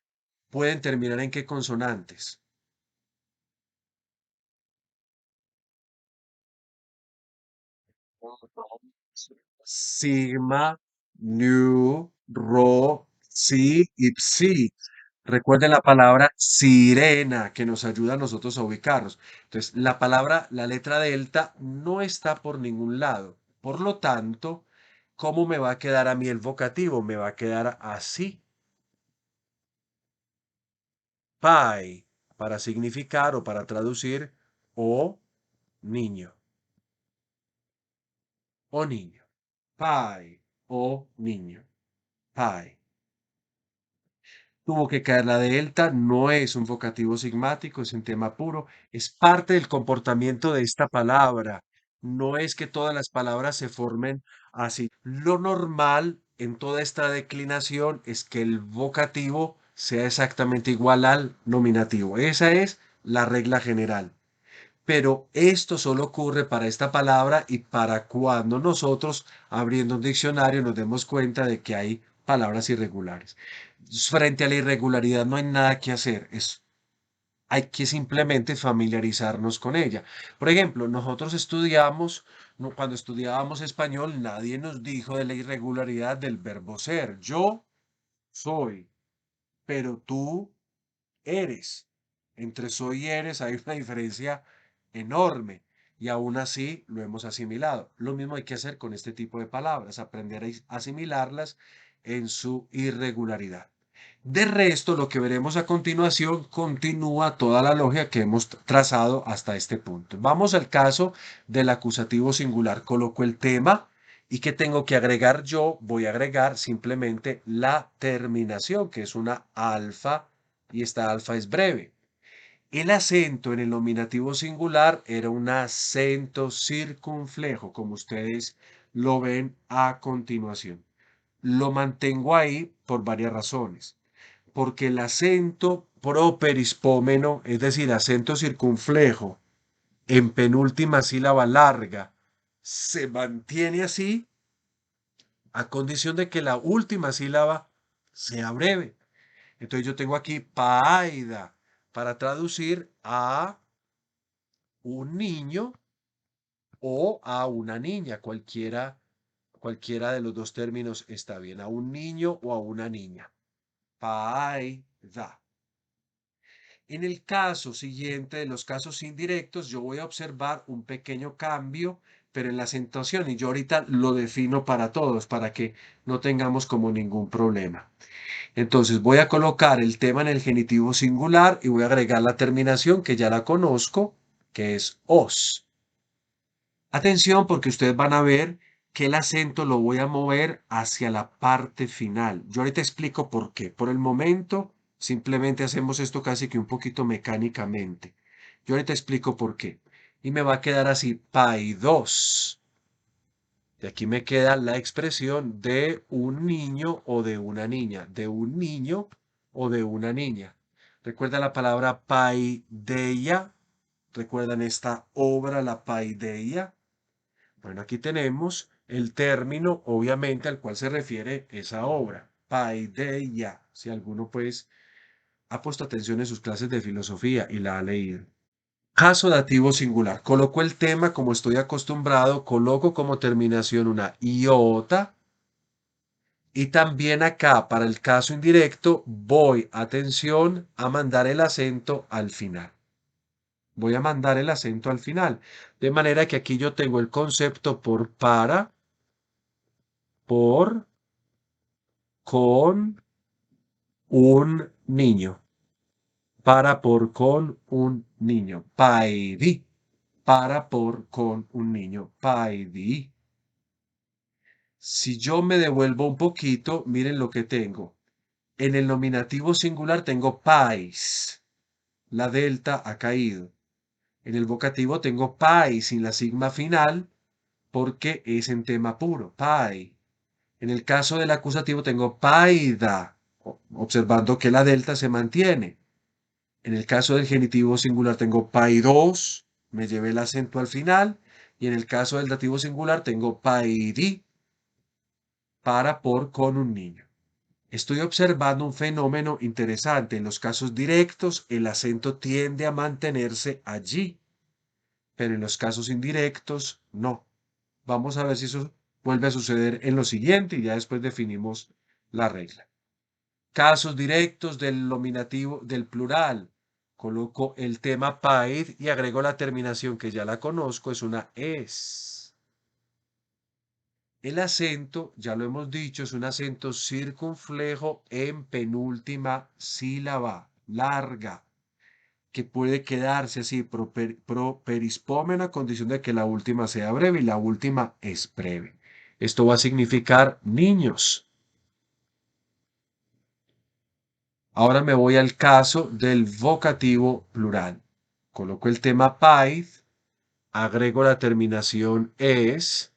pueden terminar en qué consonantes. Sigma, nu, rho, si y psi. Recuerden la palabra sirena que nos ayuda a nosotros a ubicarnos. Entonces, la palabra, la letra delta no está por ningún lado. Por lo tanto, ¿cómo me va a quedar a mí el vocativo? Me va a quedar así. Pai, para significar o para traducir o niño. O niño. Pai o niño. Pai. Tuvo que caer la delta, no es un vocativo sigmático, es un tema puro, es parte del comportamiento de esta palabra. No es que todas las palabras se formen así. Lo normal en toda esta declinación es que el vocativo sea exactamente igual al nominativo. Esa es la regla general. Pero esto solo ocurre para esta palabra y para cuando nosotros, abriendo un diccionario, nos demos cuenta de que hay palabras irregulares. Frente a la irregularidad no hay nada que hacer, hay que simplemente familiarizarnos con ella. Por ejemplo, nosotros estudiamos, cuando estudiábamos español, nadie nos dijo de la irregularidad del verbo ser. Yo soy, pero tú eres. Entre soy y eres hay una diferencia enorme y aún así lo hemos asimilado. Lo mismo hay que hacer con este tipo de palabras, aprender a asimilarlas en su irregularidad. De resto, lo que veremos a continuación continúa toda la lógica que hemos trazado hasta este punto. Vamos al caso del acusativo singular. Coloco el tema y que tengo que agregar yo, voy a agregar simplemente la terminación, que es una alfa y esta alfa es breve. El acento en el nominativo singular era un acento circunflejo, como ustedes lo ven a continuación. Lo mantengo ahí por varias razones. Porque el acento properispómeno, es decir, acento circunflejo, en penúltima sílaba larga, se mantiene así a condición de que la última sílaba sea breve. Entonces yo tengo aquí paida para traducir a un niño o a una niña, cualquiera de los dos términos está bien, a un niño o a una niña. Paida. En el caso siguiente de los casos indirectos, yo voy a observar un pequeño cambio, pero en la acentuación, y yo ahorita lo defino para todos, para que no tengamos como ningún problema. Entonces voy a colocar el tema en el genitivo singular y voy a agregar la terminación que ya la conozco, que es os. Atención porque ustedes van a ver que el acento lo voy a mover hacia la parte final. Yo ahorita explico por qué. Por el momento, simplemente hacemos esto casi que un poquito mecánicamente. Yo ahorita explico por qué. Y me va a quedar así, pai 2. Y aquí me queda la expresión de un niño o de una niña, de un niño o de una niña. ¿Recuerda la palabra paideia? ¿Recuerdan esta obra, la paideia? Bueno, aquí tenemos el término, obviamente, al cual se refiere esa obra, paideia. Si alguno, pues, ha puesto atención en sus clases de filosofía y la ha leído. Caso dativo singular. Coloco el tema como estoy acostumbrado, coloco como terminación una iota y también acá para el caso indirecto voy, atención, a mandar el acento al final. Voy a mandar el acento al final. De manera que aquí yo tengo el concepto por para, por, con un niño. Para, por, con un niño. Paidi. Para, por, con un niño. Paidi. Si yo me devuelvo un poquito, miren lo que tengo. En el nominativo singular tengo pais. La delta ha caído. En el vocativo tengo pai sin la sigma final porque es en tema puro. Pai. En el caso del acusativo tengo paida, observando que la delta se mantiene. En el caso del genitivo singular tengo paidos, me llevé el acento al final. Y en el caso del dativo singular tengo paidi, para, por, con un niño. Estoy observando un fenómeno interesante. En los casos directos, el acento tiende a mantenerse allí, pero en los casos indirectos, no. Vamos a ver si eso vuelve a suceder en lo siguiente y ya después definimos la regla. Casos directos del nominativo del plural. Coloco el tema paid y agrego la terminación que ya la conozco, es una es. El acento, ya lo hemos dicho, es un acento circunflejo en penúltima sílaba, larga, que puede quedarse así, properispómeno a condición de que la última sea breve y la última es breve. Esto va a significar niños. Ahora me voy al caso del vocativo plural. Coloco el tema paid, agrego la terminación es,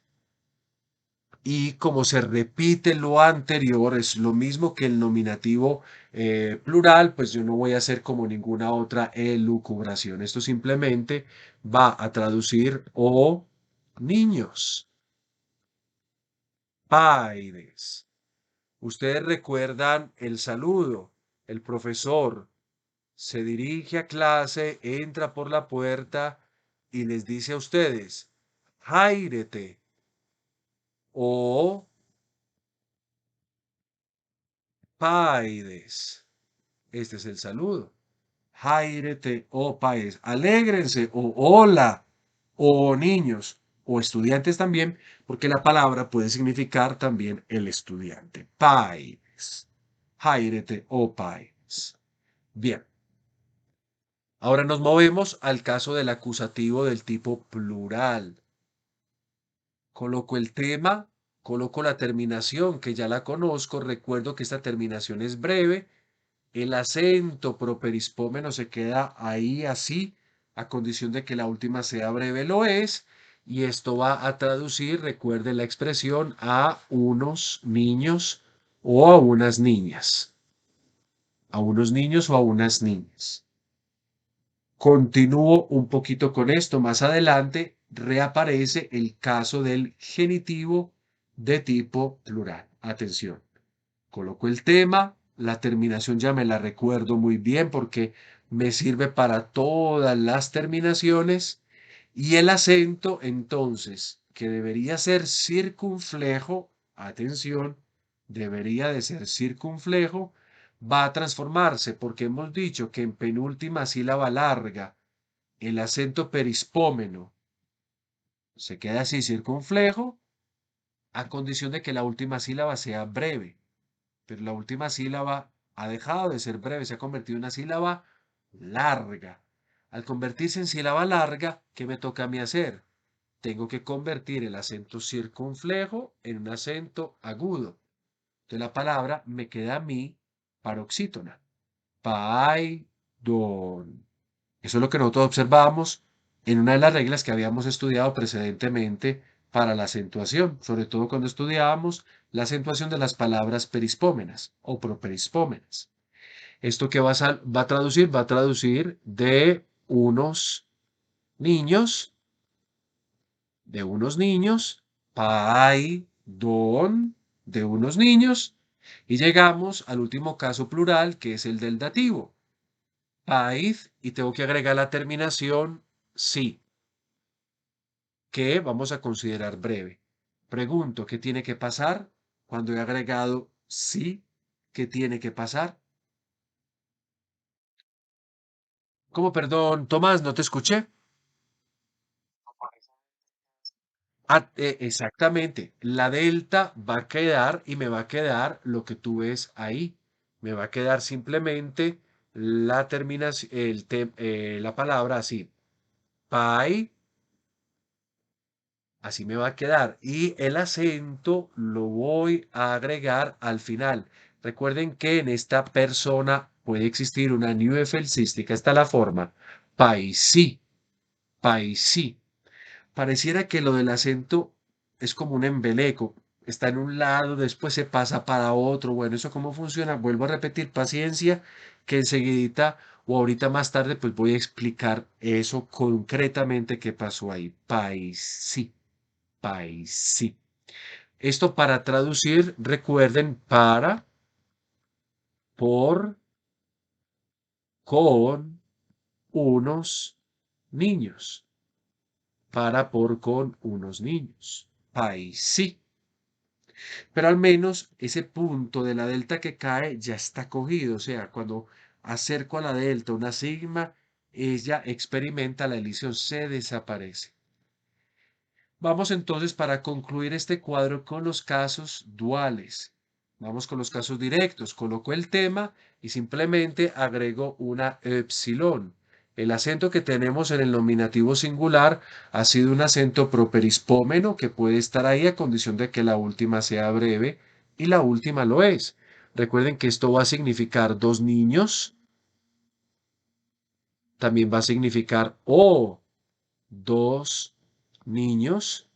y como se repite lo anterior, es lo mismo que el nominativo plural, pues yo no voy a hacer como ninguna otra elucubración. Esto simplemente va a traducir o niños, paides. Ustedes recuerdan el saludo. El profesor se dirige a clase, entra por la puerta y les dice a ustedes, Jairete o Paides. Este es el saludo. Jairete o Paides. Alégrense o hola o niños o estudiantes también, porque la palabra puede significar también el estudiante. Paides. Jairete o Paides. Bien. Ahora nos movemos al caso del acusativo del tipo plural. Coloco el tema, coloco la terminación, que ya la conozco. Recuerdo que esta terminación es breve. El acento properispómeno se queda ahí así, a condición de que la última sea breve, lo es. Y esto va a traducir, recuerde la expresión, a unos niños o a unas niñas. A unos niños o a unas niñas. Continúo un poquito con esto. Más adelante reaparece el caso del genitivo de tipo plural. Atención. Coloco el tema, la terminación ya me la recuerdo muy bien porque me sirve para todas las terminaciones y el acento entonces, que debería ser circunflejo, atención, debería de ser circunflejo, va a transformarse porque hemos dicho que en penúltima sílaba larga el acento perispómeno se queda así circunflejo a condición de que la última sílaba sea breve. Pero la última sílaba ha dejado de ser breve, se ha convertido en una sílaba larga. Al convertirse en sílaba larga, ¿qué me toca a mí hacer? Tengo que convertir el acento circunflejo en un acento agudo. Entonces la palabra me queda a mí paroxítona. Paidón. Eso es lo que nosotros observamos en una de las reglas que habíamos estudiado precedentemente para la acentuación, sobre todo cuando estudiábamos la acentuación de las palabras perispómenas o properispómenas. ¿Esto qué va a traducir? Va a traducir niños, de unos niños, pai, don, de unos niños, y llegamos al último caso plural, que es el del dativo, pais, y tengo que agregar la terminación sí, que vamos a considerar breve. Pregunto, ¿qué tiene que pasar cuando he agregado sí? ¿Qué tiene que pasar? ¿Cómo, perdón, Tomás, no te escuché? Exactamente. La delta va a quedar y me va a quedar lo que tú ves ahí. Me va a quedar simplemente la terminación, la palabra así. Pai, así me va a quedar. Y el acento lo voy a agregar al final. Recuerden que en esta persona puede existir una new cística. Esta es la forma. Paisí, paisí. Pareciera que lo del acento es como un embeleco. Está en un lado, después se pasa para otro. Bueno, ¿eso cómo funciona? Vuelvo a repetir, paciencia, que enseguidita o ahorita más tarde pues voy a explicar eso concretamente qué pasó ahí. Paisí, paisí. Esto para traducir, recuerden, para, por, con, unos niños. Para, por, con, unos niños. Paisí. Pero al menos ese punto de la delta que cae ya está cogido. O sea, cuando acerco a la delta una sigma, ella experimenta la elisión, se desaparece. Vamos entonces para concluir este cuadro con los casos duales. Vamos con los casos directos. Coloco el tema y simplemente agrego una epsilon. El acento que tenemos en el nominativo singular ha sido un acento properispómeno que puede estar ahí a condición de que la última sea breve y la última lo es. Recuerden que esto va a significar dos niños, también va a significar o dos niños,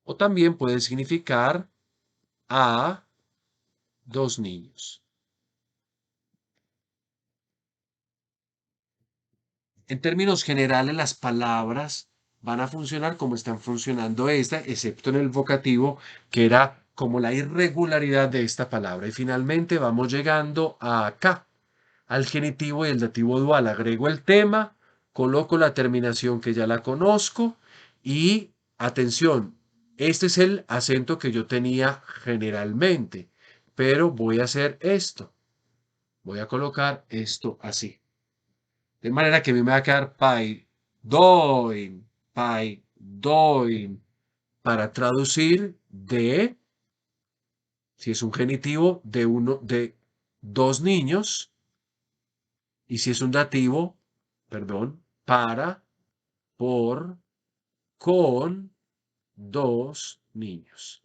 o también puede significar a dos niños. En términos generales, las palabras van a funcionar como están funcionando esta, excepto en el vocativo, que era como la irregularidad de esta palabra. Y finalmente vamos llegando a acá, al genitivo y el dativo dual. Agrego el tema, coloco la terminación que ya la conozco y atención, este es el acento que yo tenía generalmente, pero voy a hacer esto. Voy a colocar esto así. De manera que a mí me va a quedar pai, doin, para traducir de, si es un genitivo, de dos niños, y si es un dativo, perdón, para, por, con dos niños.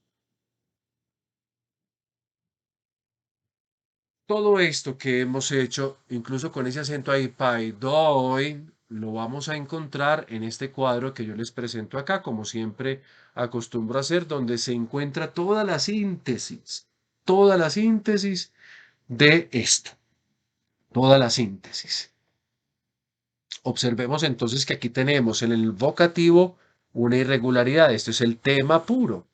Todo esto que hemos hecho, incluso con ese acento ahí, pai, doin, lo vamos a encontrar en este cuadro que yo les presento acá, como siempre acostumbro a hacer, donde se encuentra toda la síntesis de esto, toda la síntesis. Observemos entonces que aquí tenemos en el vocativo una irregularidad. Esto es el tema puro.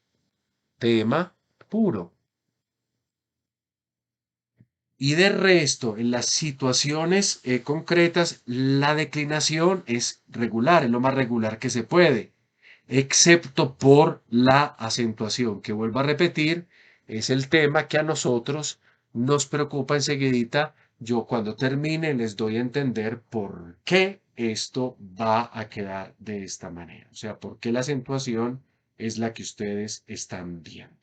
Y de resto, en las situaciones concretas, la declinación es regular, es lo más regular que se puede, excepto por la acentuación, que vuelvo a repetir, es el tema que a nosotros nos preocupa enseguidita. Yo cuando termine les doy a entender por qué esto va a quedar de esta manera. O sea, por qué la acentuación es la que ustedes están viendo.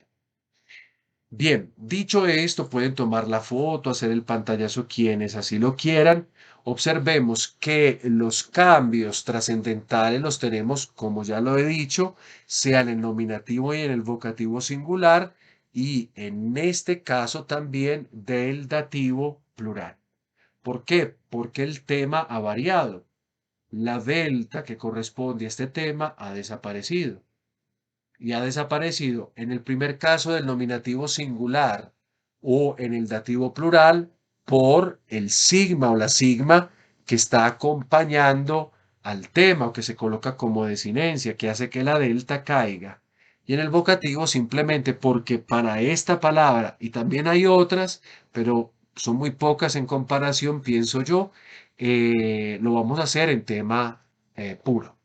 Bien, dicho esto, pueden tomar la foto, hacer el pantallazo quienes así lo quieran. Observemos que los cambios trascendentales los tenemos, como ya lo he dicho, sea en el nominativo y en el vocativo singular, y en este caso también del dativo plural. ¿Por qué? Porque el tema ha variado. la delta que corresponde a este tema ha desaparecido. Y ha desaparecido en el primer caso del nominativo singular o en el dativo plural por el sigma o la sigma que está acompañando al tema o que se coloca como desinencia, que hace que la delta caiga. Y en el vocativo simplemente porque para esta palabra, y también hay otras, pero son muy pocas en comparación, pienso yo, lo vamos a hacer en tema puro.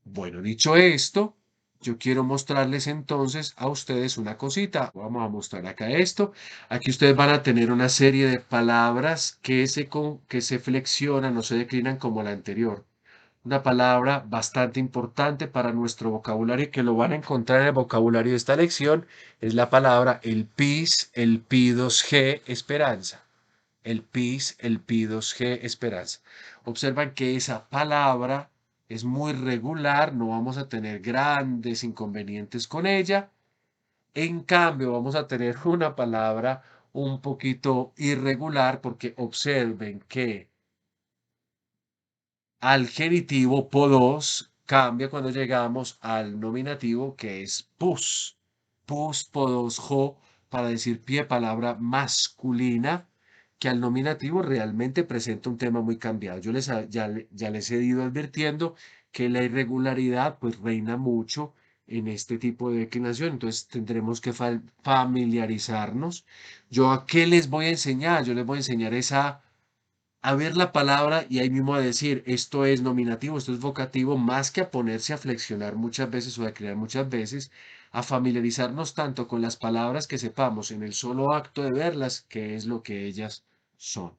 Bueno, dicho esto, yo quiero mostrarles entonces a ustedes una cosita. Vamos a mostrar acá esto. Aquí ustedes van a tener una serie de palabras que se flexionan o se declinan como la anterior. Una palabra bastante importante para nuestro vocabulario y que lo van a encontrar en el vocabulario de esta lección es la palabra el PIS, el P2G, esperanza. El PIS, el P2G, esperanza. Observan que esa palabra es muy regular, no vamos a tener grandes inconvenientes con ella. En cambio, vamos a tener una palabra un poquito irregular porque observen que al genitivo podos cambia cuando llegamos al nominativo que es pus. Pus, podos, jo, para decir pie, palabra masculina, que al nominativo realmente presenta un tema muy cambiado. Yo ya les he ido advirtiendo que la irregularidad pues reina mucho en este tipo de declinación, entonces tendremos que familiarizarnos. ¿Yo a qué les voy a enseñar? Yo les voy a enseñar esa a ver la palabra y ahí mismo a decir esto es nominativo, esto es vocativo, más que a ponerse a flexionar muchas veces o a crear muchas veces, a familiarizarnos tanto con las palabras que sepamos en el solo acto de verlas, que es lo que ellas son.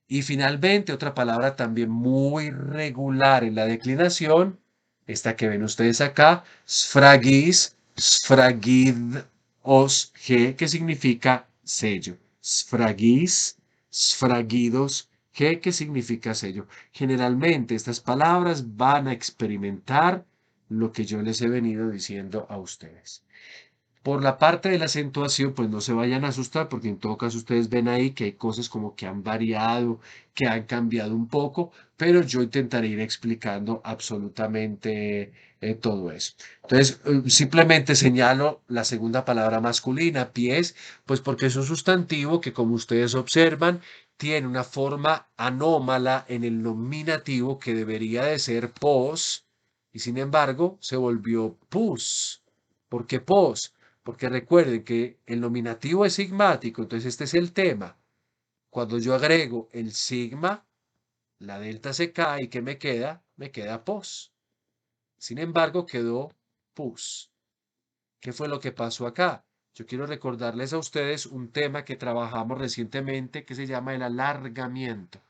Y finalmente, otra palabra también muy regular en la declinación, esta que ven ustedes acá, sfragis, sfragid, os, g, que significa sello. Sfragis, sfragidos, g, que significa sello. Generalmente estas palabras van a experimentar lo que yo les he venido diciendo a ustedes. Por la parte de la acentuación, pues no se vayan a asustar porque en todo caso ustedes ven ahí que hay cosas como que han variado, que han cambiado un poco, pero yo intentaré ir explicando absolutamente todo eso. Entonces, simplemente señalo la segunda palabra masculina, pies, pues porque es un sustantivo que como ustedes observan, tiene una forma anómala en el nominativo que debería de ser pos, y sin embargo se volvió pus. ¿Por qué pos? Porque recuerden que el nominativo es sigmático, entonces este es el tema. Cuando yo agrego el sigma, la delta se cae y ¿qué me queda? Me queda pos. Sin embargo, quedó pus. ¿Qué fue lo que pasó acá? Yo quiero recordarles a ustedes un tema que trabajamos recientemente que se llama el alargamiento.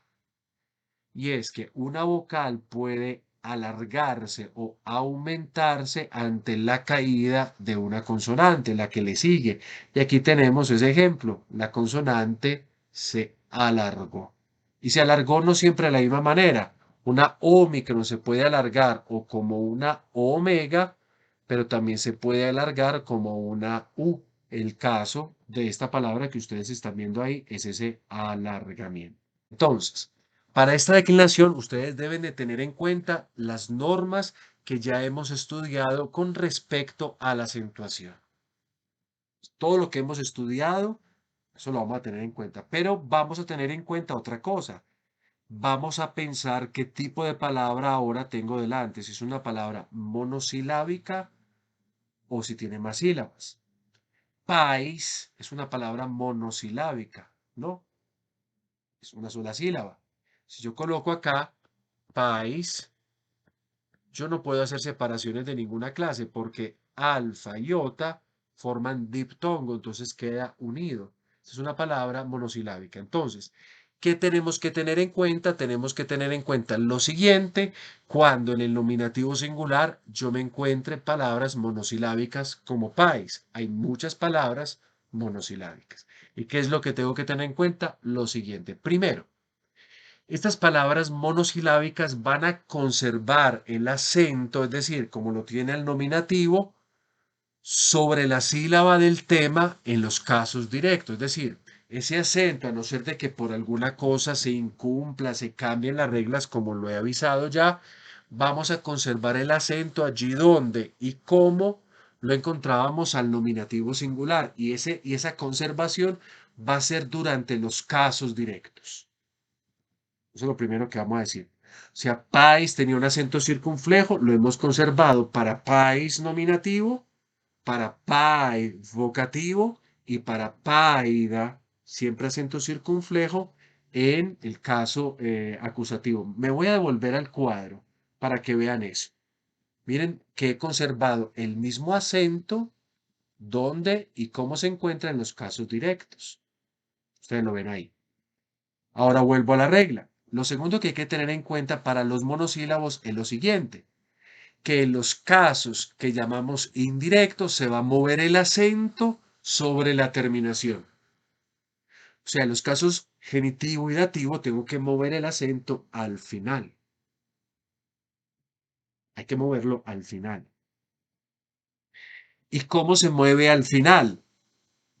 Y es que una vocal puede alargarse o aumentarse ante la caída de una consonante, la que le sigue. Y aquí tenemos ese ejemplo. La consonante se alargó. Y se alargó no siempre de la misma manera. Una Omicron se puede alargar o como una Omega, pero también se puede alargar como una U. El caso de esta palabra que ustedes están viendo ahí es ese alargamiento. Entonces, para esta declinación, ustedes deben de tener en cuenta las normas que ya hemos estudiado con respecto a la acentuación. Todo lo que hemos estudiado, eso lo vamos a tener en cuenta, pero vamos a tener en cuenta otra cosa. Vamos a pensar qué tipo de palabra ahora tengo delante, si es una palabra monosilábica o si tiene más sílabas. País es una palabra monosilábica, ¿no? Es una sola sílaba. Si yo coloco acá país, yo no puedo hacer separaciones de ninguna clase porque alfa y iota forman diptongo, entonces queda unido. Es una palabra monosilábica. Entonces, ¿qué tenemos que tener en cuenta? Tenemos que tener en cuenta lo siguiente, cuando en el nominativo singular yo me encuentre palabras monosilábicas como país. Hay muchas palabras monosilábicas. ¿Y qué es lo que tengo que tener en cuenta? Lo siguiente. Primero, estas palabras monosilábicas van a conservar el acento, es decir, como lo tiene el nominativo, sobre la sílaba del tema en los casos directos. Es decir, Ese acento, a no ser de que por alguna cosa se incumpla, se cambien las reglas, como lo he avisado ya, vamos a conservar el acento allí donde y cómo lo encontrábamos al nominativo singular. Y esa conservación va a ser durante los casos directos. Eso es lo primero que vamos a decir. O sea, pais tenía un acento circunflejo, lo hemos conservado para pais nominativo, para pai vocativo y para paida, siempre acento circunflejo, en el caso acusativo. Me voy a devolver al cuadro para que vean eso. Miren que he conservado el mismo acento donde y cómo se encuentra en los casos directos. Ustedes lo ven ahí. Ahora vuelvo a la regla. Lo segundo que hay que tener en cuenta para los monosílabos es lo siguiente, que en los casos que llamamos indirectos se va a mover el acento sobre la terminación. O sea, en los casos genitivo y dativo tengo que mover el acento al final. Hay que moverlo al final. ¿Y cómo se mueve al final?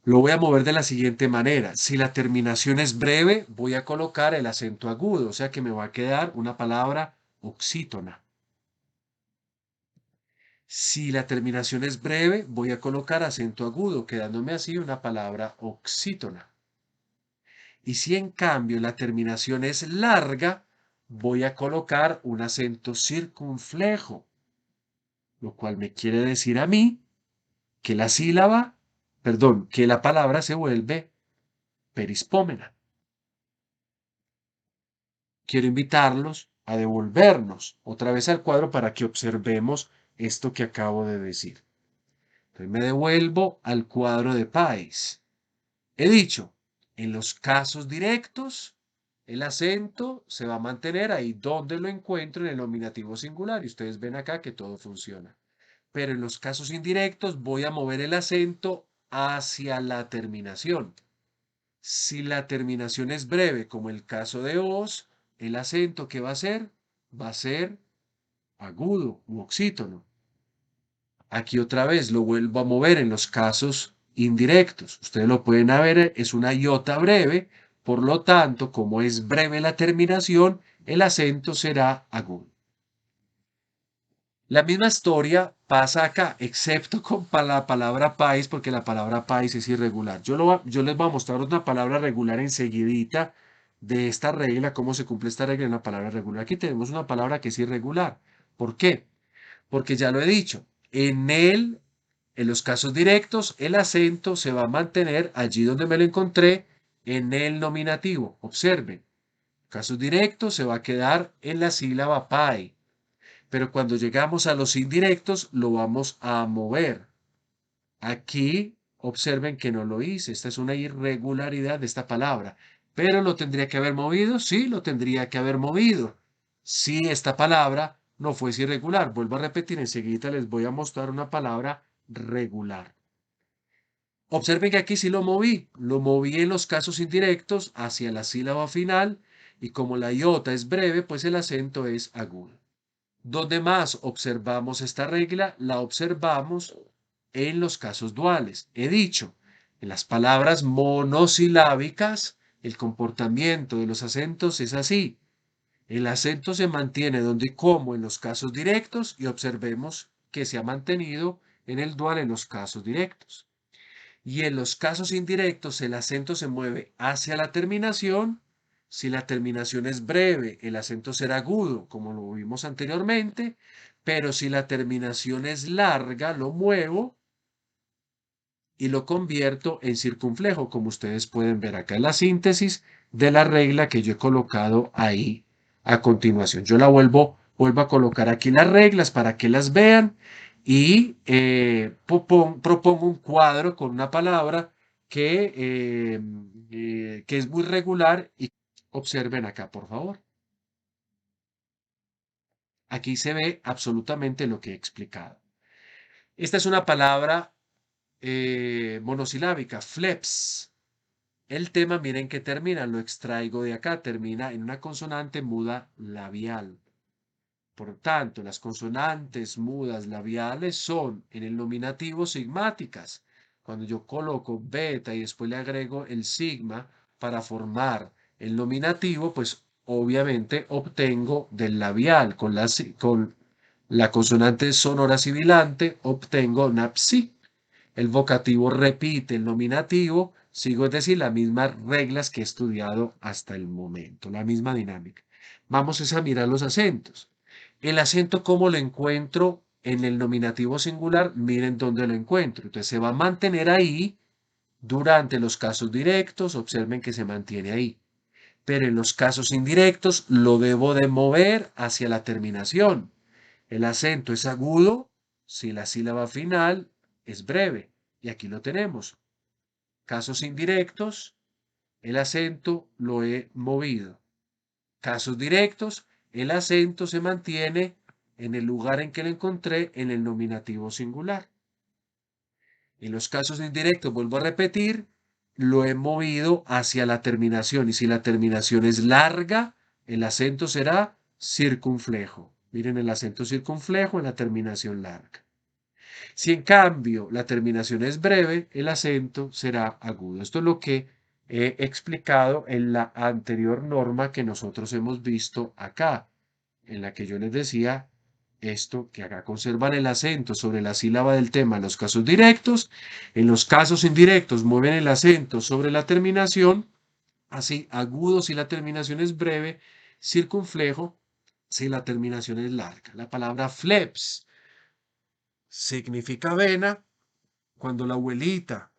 Lo voy a mover de la siguiente manera. Si la terminación es breve, voy a colocar el acento agudo, o sea que me va a quedar una palabra oxítona. Si la terminación es breve, voy a colocar acento agudo, quedándome así una palabra oxítona. Y si en cambio la terminación es larga, voy a colocar un acento circunflejo, lo cual me quiere decir a mí que la sílaba, perdón, que la palabra se vuelve perispómena. Quiero invitarlos a devolvernos otra vez al cuadro para que observemos esto que acabo de decir. Entonces me devuelvo al cuadro de Pais. He dicho, en los casos directos, el acento se va a mantener ahí donde lo encuentro en el nominativo singular. Y ustedes ven acá que todo funciona. Pero en los casos indirectos voy a mover el acento hacia la terminación. Si la terminación es breve, como el caso de os, el acento que va a ser, va a ser agudo u oxítono. Aquí otra vez lo vuelvo a mover en los casos indirectos. Ustedes lo pueden ver, es una iota breve, por lo tanto, como es breve la terminación, el acento será agudo. La misma historia pasa acá, excepto con la palabra país, porque la palabra país es irregular. Yo les voy a mostrar una palabra regular enseguidita de esta regla, cómo se cumple esta regla en una palabra regular. Aquí tenemos una palabra que es irregular. ¿Por qué? Porque ya lo he dicho, en los casos directos, el acento se va a mantener allí donde me lo encontré, en el nominativo. Observen, casos directos se va a quedar en la sílaba pai, pero cuando llegamos a los indirectos lo vamos a mover. Aquí observen que no lo hice, esta es una irregularidad de esta palabra, pero lo tendría que haber movido, sí, lo tendría que haber movido. Si esta palabra no fuese irregular, vuelvo a repetir, enseguida les voy a mostrar una palabra regular. Observen que aquí sí lo moví en los casos indirectos hacia la sílaba final y como la iota es breve, pues el acento es agudo. Donde más observamos esta regla, la observamos en los casos duales. He dicho, en las palabras monosilábicas, el comportamiento de los acentos es así. El acento se mantiene donde y como en los casos directos y observemos que se ha mantenido en el dual en los casos directos. Y en los casos indirectos el acento se mueve hacia la terminación. Si la terminación es breve, el acento será agudo, como lo vimos anteriormente, pero si la terminación es larga, lo muevo y lo convierto en circunflejo, como ustedes pueden ver acá en la síntesis de la regla que yo he colocado ahí a continuación. Yo vuelvo a colocar aquí las reglas para que las vean y propongo un cuadro con una palabra que es muy regular y observen acá, por favor. Aquí se ve absolutamente lo que he explicado. Esta es una palabra monosilábica, fleps. El tema, miren que termina, lo extraigo de acá, termina en una consonante muda labial. Por tanto, las consonantes mudas labiales son en el nominativo sigmáticas. Cuando yo coloco beta y después le agrego el sigma para formar el nominativo, pues obviamente obtengo del labial con la consonante sonora sibilante, obtengo napsi. El vocativo repite el nominativo, sigo, es decir, las mismas reglas que he estudiado hasta el momento, la misma dinámica. Vamos a mirar los acentos. El acento, ¿cómo lo encuentro en el nominativo singular? Miren dónde lo encuentro. Entonces se va a mantener ahí durante los casos directos, observen que se mantiene ahí. Pero en los casos indirectos lo debo de mover hacia la terminación. El acento es agudo si la sílaba final es breve. Y aquí lo tenemos. Casos indirectos, el acento lo he movido. Casos directos, el acento se mantiene en el lugar en que lo encontré en el nominativo singular. En los casos indirectos, vuelvo a repetir, lo he movido hacia la terminación. Y si la terminación es larga, el acento será circunflejo. Miren el acento circunflejo en la terminación larga. Si en cambio la terminación es breve, el acento será agudo. Esto es lo que he explicado en la anterior norma que nosotros hemos visto acá, en la que yo les decía esto, que acá conservan el acento sobre la sílaba del tema en los casos directos, en los casos indirectos mueven el acento sobre la terminación, así agudo si la terminación es breve, circunflejo si la terminación es larga. La palabra fleps significa vena. Cuando la abuelita,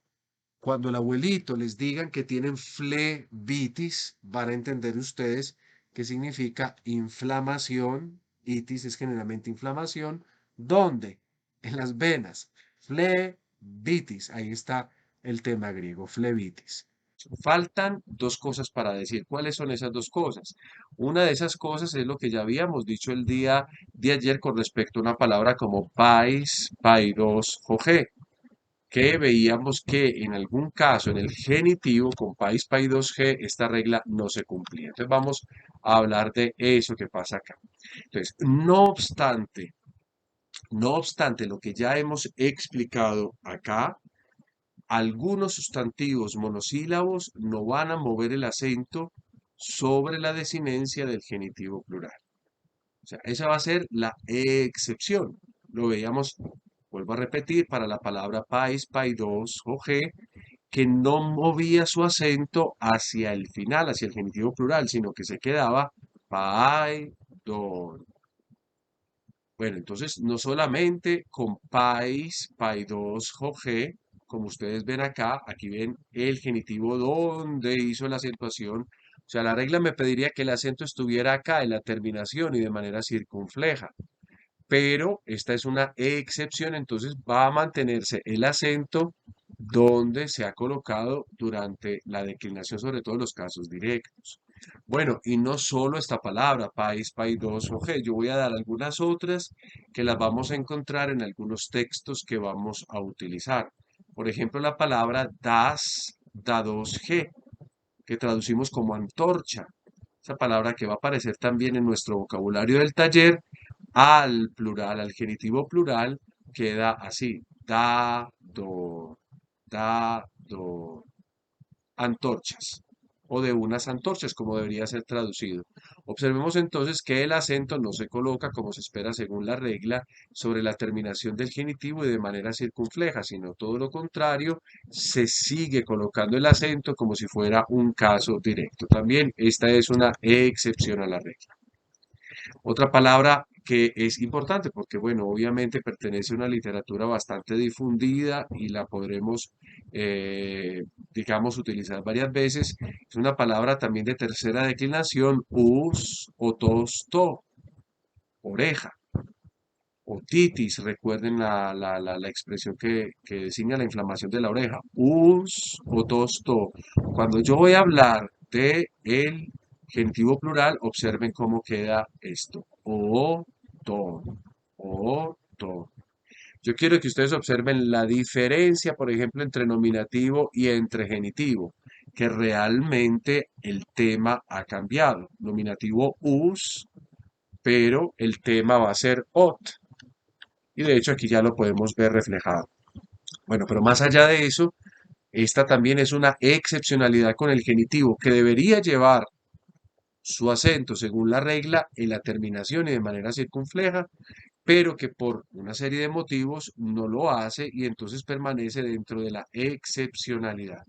cuando el abuelito les digan que tienen flebitis, van a entender ustedes qué significa inflamación. Itis es generalmente inflamación. ¿Dónde? En las venas. Flebitis. Ahí está el tema griego, flebitis. Faltan dos cosas para decir. ¿Cuáles son esas dos cosas? Una de esas cosas es lo que ya habíamos dicho el día de ayer con respecto a una palabra como pais, paidos, joje, que veíamos que en algún caso, en el genitivo con país, pay 2G, esta regla no se cumplía. Entonces vamos a hablar de eso que pasa acá. Entonces, no obstante lo que ya hemos explicado acá, algunos sustantivos monosílabos no van a mover el acento sobre la desinencia del genitivo plural. O sea, esa va a ser la excepción. Lo veíamos, vuelvo a repetir, para la palabra país, paidos o g, que no movía su acento hacia el final, hacia el genitivo plural, sino que se quedaba paidón. Bueno, entonces no solamente con país, paidos, g, como ustedes ven acá, aquí ven el genitivo donde hizo la acentuación. O sea, la regla me pediría que el acento estuviera acá en la terminación y de manera circunfleja, pero esta es una excepción, entonces va a mantenerse el acento donde se ha colocado durante la declinación, sobre todo en los casos directos. Bueno, y no solo esta palabra, país, paidos, oje, yo voy a dar algunas otras que las vamos a encontrar en algunos textos que vamos a utilizar. Por ejemplo, la palabra das, dados, que traducimos como antorcha. Esa palabra que va a aparecer también en nuestro vocabulario del taller, al plural, al genitivo plural, queda así, do, antorchas, o de unas antorchas, como debería ser traducido. Observemos entonces que el acento no se coloca como se espera según la regla sobre la terminación del genitivo y de manera circunfleja, sino todo lo contrario, se sigue colocando el acento como si fuera un caso directo. También esta es una excepción a la regla. Otra palabra que es importante porque, bueno, obviamente pertenece a una literatura bastante difundida y la podremos, digamos, utilizar varias veces. Es una palabra también de tercera declinación, us, otos, to, oreja. Otitis, recuerden la expresión que designa la inflamación de la oreja. Us, otos, to. Cuando yo voy a hablar de el genitivo plural, observen cómo queda esto. O, to, o, to. Yo quiero que ustedes observen la diferencia, por ejemplo, entre nominativo y entre genitivo, que realmente el tema ha cambiado. Nominativo us, pero el tema va a ser ot. Y de hecho aquí ya lo podemos ver reflejado. Bueno, pero más allá de eso, esta también es una excepcionalidad con el genitivo que debería llevar su acento según la regla en la terminación y de manera circunfleja, pero que por una serie de motivos no lo hace y entonces permanece dentro de la excepcionalidad.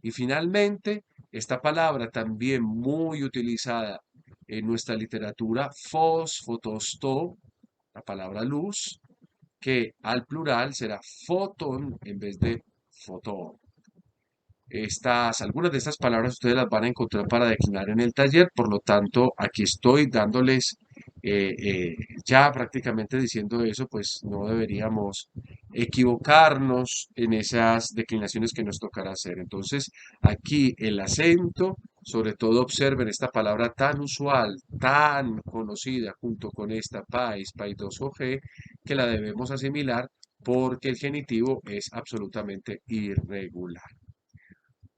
Y finalmente, esta palabra también muy utilizada en nuestra literatura, fotostó, la palabra luz, que al plural será fotón en vez de fotón. Algunas de estas palabras ustedes las van a encontrar para declinar en el taller, por lo tanto, aquí estoy dándoles ya prácticamente diciendo eso, pues no deberíamos equivocarnos en esas declinaciones que nos tocará hacer. Entonces, aquí el acento, sobre todo observen esta palabra tan usual, tan conocida junto con esta pais, paidoso G, que la debemos asimilar porque el genitivo es absolutamente irregular.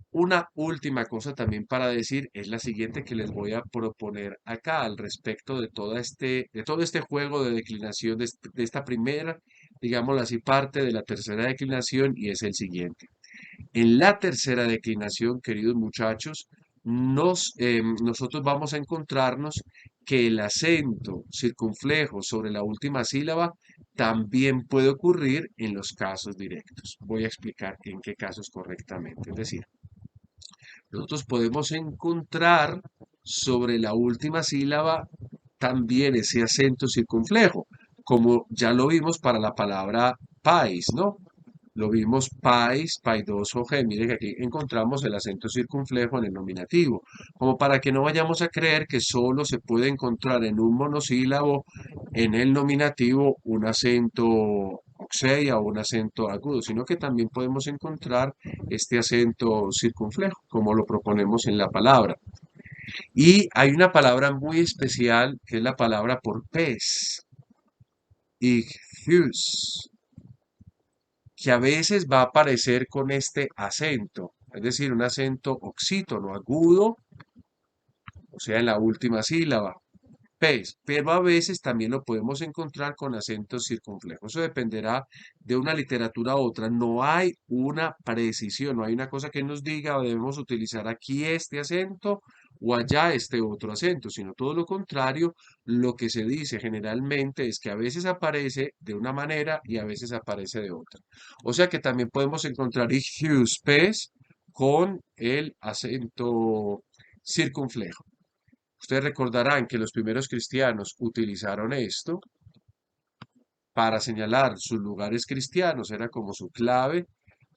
Una última cosa también para decir es la siguiente que les voy a proponer acá al respecto de todo este juego de declinación de esta primera, digámoslo así, parte de la tercera declinación y es el siguiente. En la tercera declinación, queridos muchachos, nosotros vamos a encontrarnos que el acento circunflejo sobre la última sílaba también puede ocurrir en los casos directos. Voy a explicar en qué casos correctamente. Es decir, nosotros podemos encontrar sobre la última sílaba también ese acento circunflejo, como ya lo vimos para la palabra país, ¿no? Lo vimos pais, paidoso, G. Mire que aquí encontramos el acento circunflejo en el nominativo, como para que no vayamos a creer que solo se puede encontrar en un monosílabo en el nominativo un acento oxea o un acento agudo, sino que también podemos encontrar este acento circunflejo, como lo proponemos en la palabra. Y hay una palabra muy especial que es la palabra por pez, ichthus, que a veces va a aparecer con este acento, es decir, un acento oxítono agudo, o sea, en la última sílaba, pez, pero a veces también lo podemos encontrar con acentos circunflejos. Eso dependerá de una literatura a otra. No hay una precisión, no hay una cosa que nos diga debemos utilizar aquí este acento o allá este otro acento, sino todo lo contrario, lo que se dice generalmente es que a veces aparece de una manera y a veces aparece de otra. O sea que también podemos encontrar pez con el acento circunflejo. Ustedes recordarán que los primeros cristianos utilizaron esto para señalar sus lugares cristianos, era como su clave.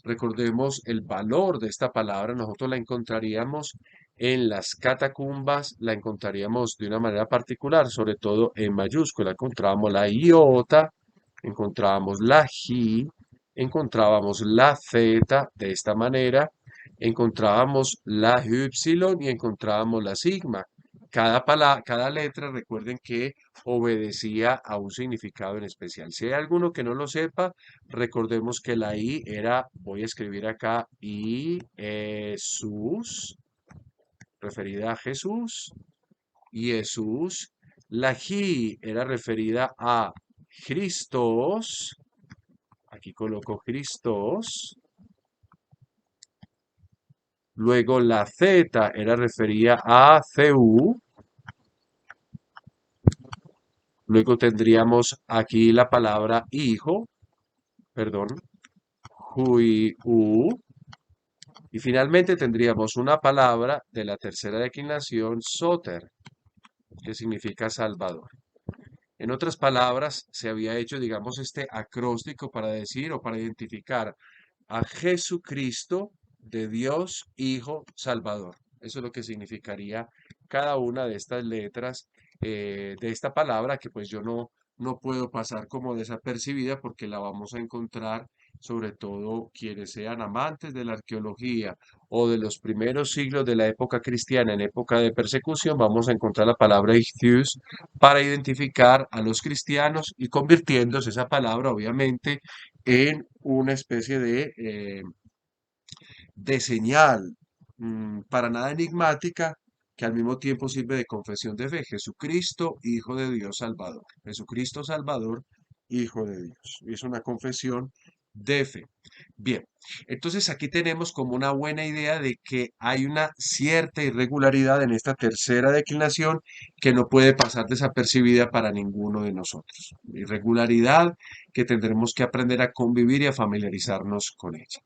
Recordemos el valor de esta palabra, nosotros la encontraríamos en las catacumbas, la encontraríamos de una manera particular, sobre todo en mayúscula. Encontrábamos la iota, encontrábamos la ji, encontrábamos la z de esta manera, encontrábamos la y encontrábamos la sigma. Cada letra, recuerden que obedecía a un significado en especial. Si hay alguno que no lo sepa, recordemos que la I era, voy a escribir acá, I, Jesús, referida a Jesús, y Jesús. La Ji era referida a Cristos, aquí coloco Cristos. Luego la Z era referida a CU. Luego tendríamos aquí la palabra hijo, perdón, Hu. Y finalmente tendríamos una palabra de la tercera declinación, soter, que significa Salvador. En otras palabras, se había hecho, digamos, este acróstico para decir o para identificar a Jesucristo de Dios Hijo Salvador. Eso es lo que significaría cada una de estas letras de esta palabra que pues yo no puedo pasar como desapercibida porque la vamos a encontrar sobre todo quienes sean amantes de la arqueología o de los primeros siglos de la época cristiana en época de persecución, vamos a encontrar la palabra ichthus para identificar a los cristianos y convirtiéndose esa palabra obviamente en una especie de señal para nada enigmática que al mismo tiempo sirve de confesión de fe. Jesucristo, Hijo de Dios Salvador. Jesucristo Salvador, Hijo de Dios. Y es una confesión Defe. Bien, entonces aquí tenemos como una buena idea de que hay una cierta irregularidad en esta tercera declinación que no puede pasar desapercibida para ninguno de nosotros. Irregularidad que tendremos que aprender a convivir y a familiarizarnos con ella.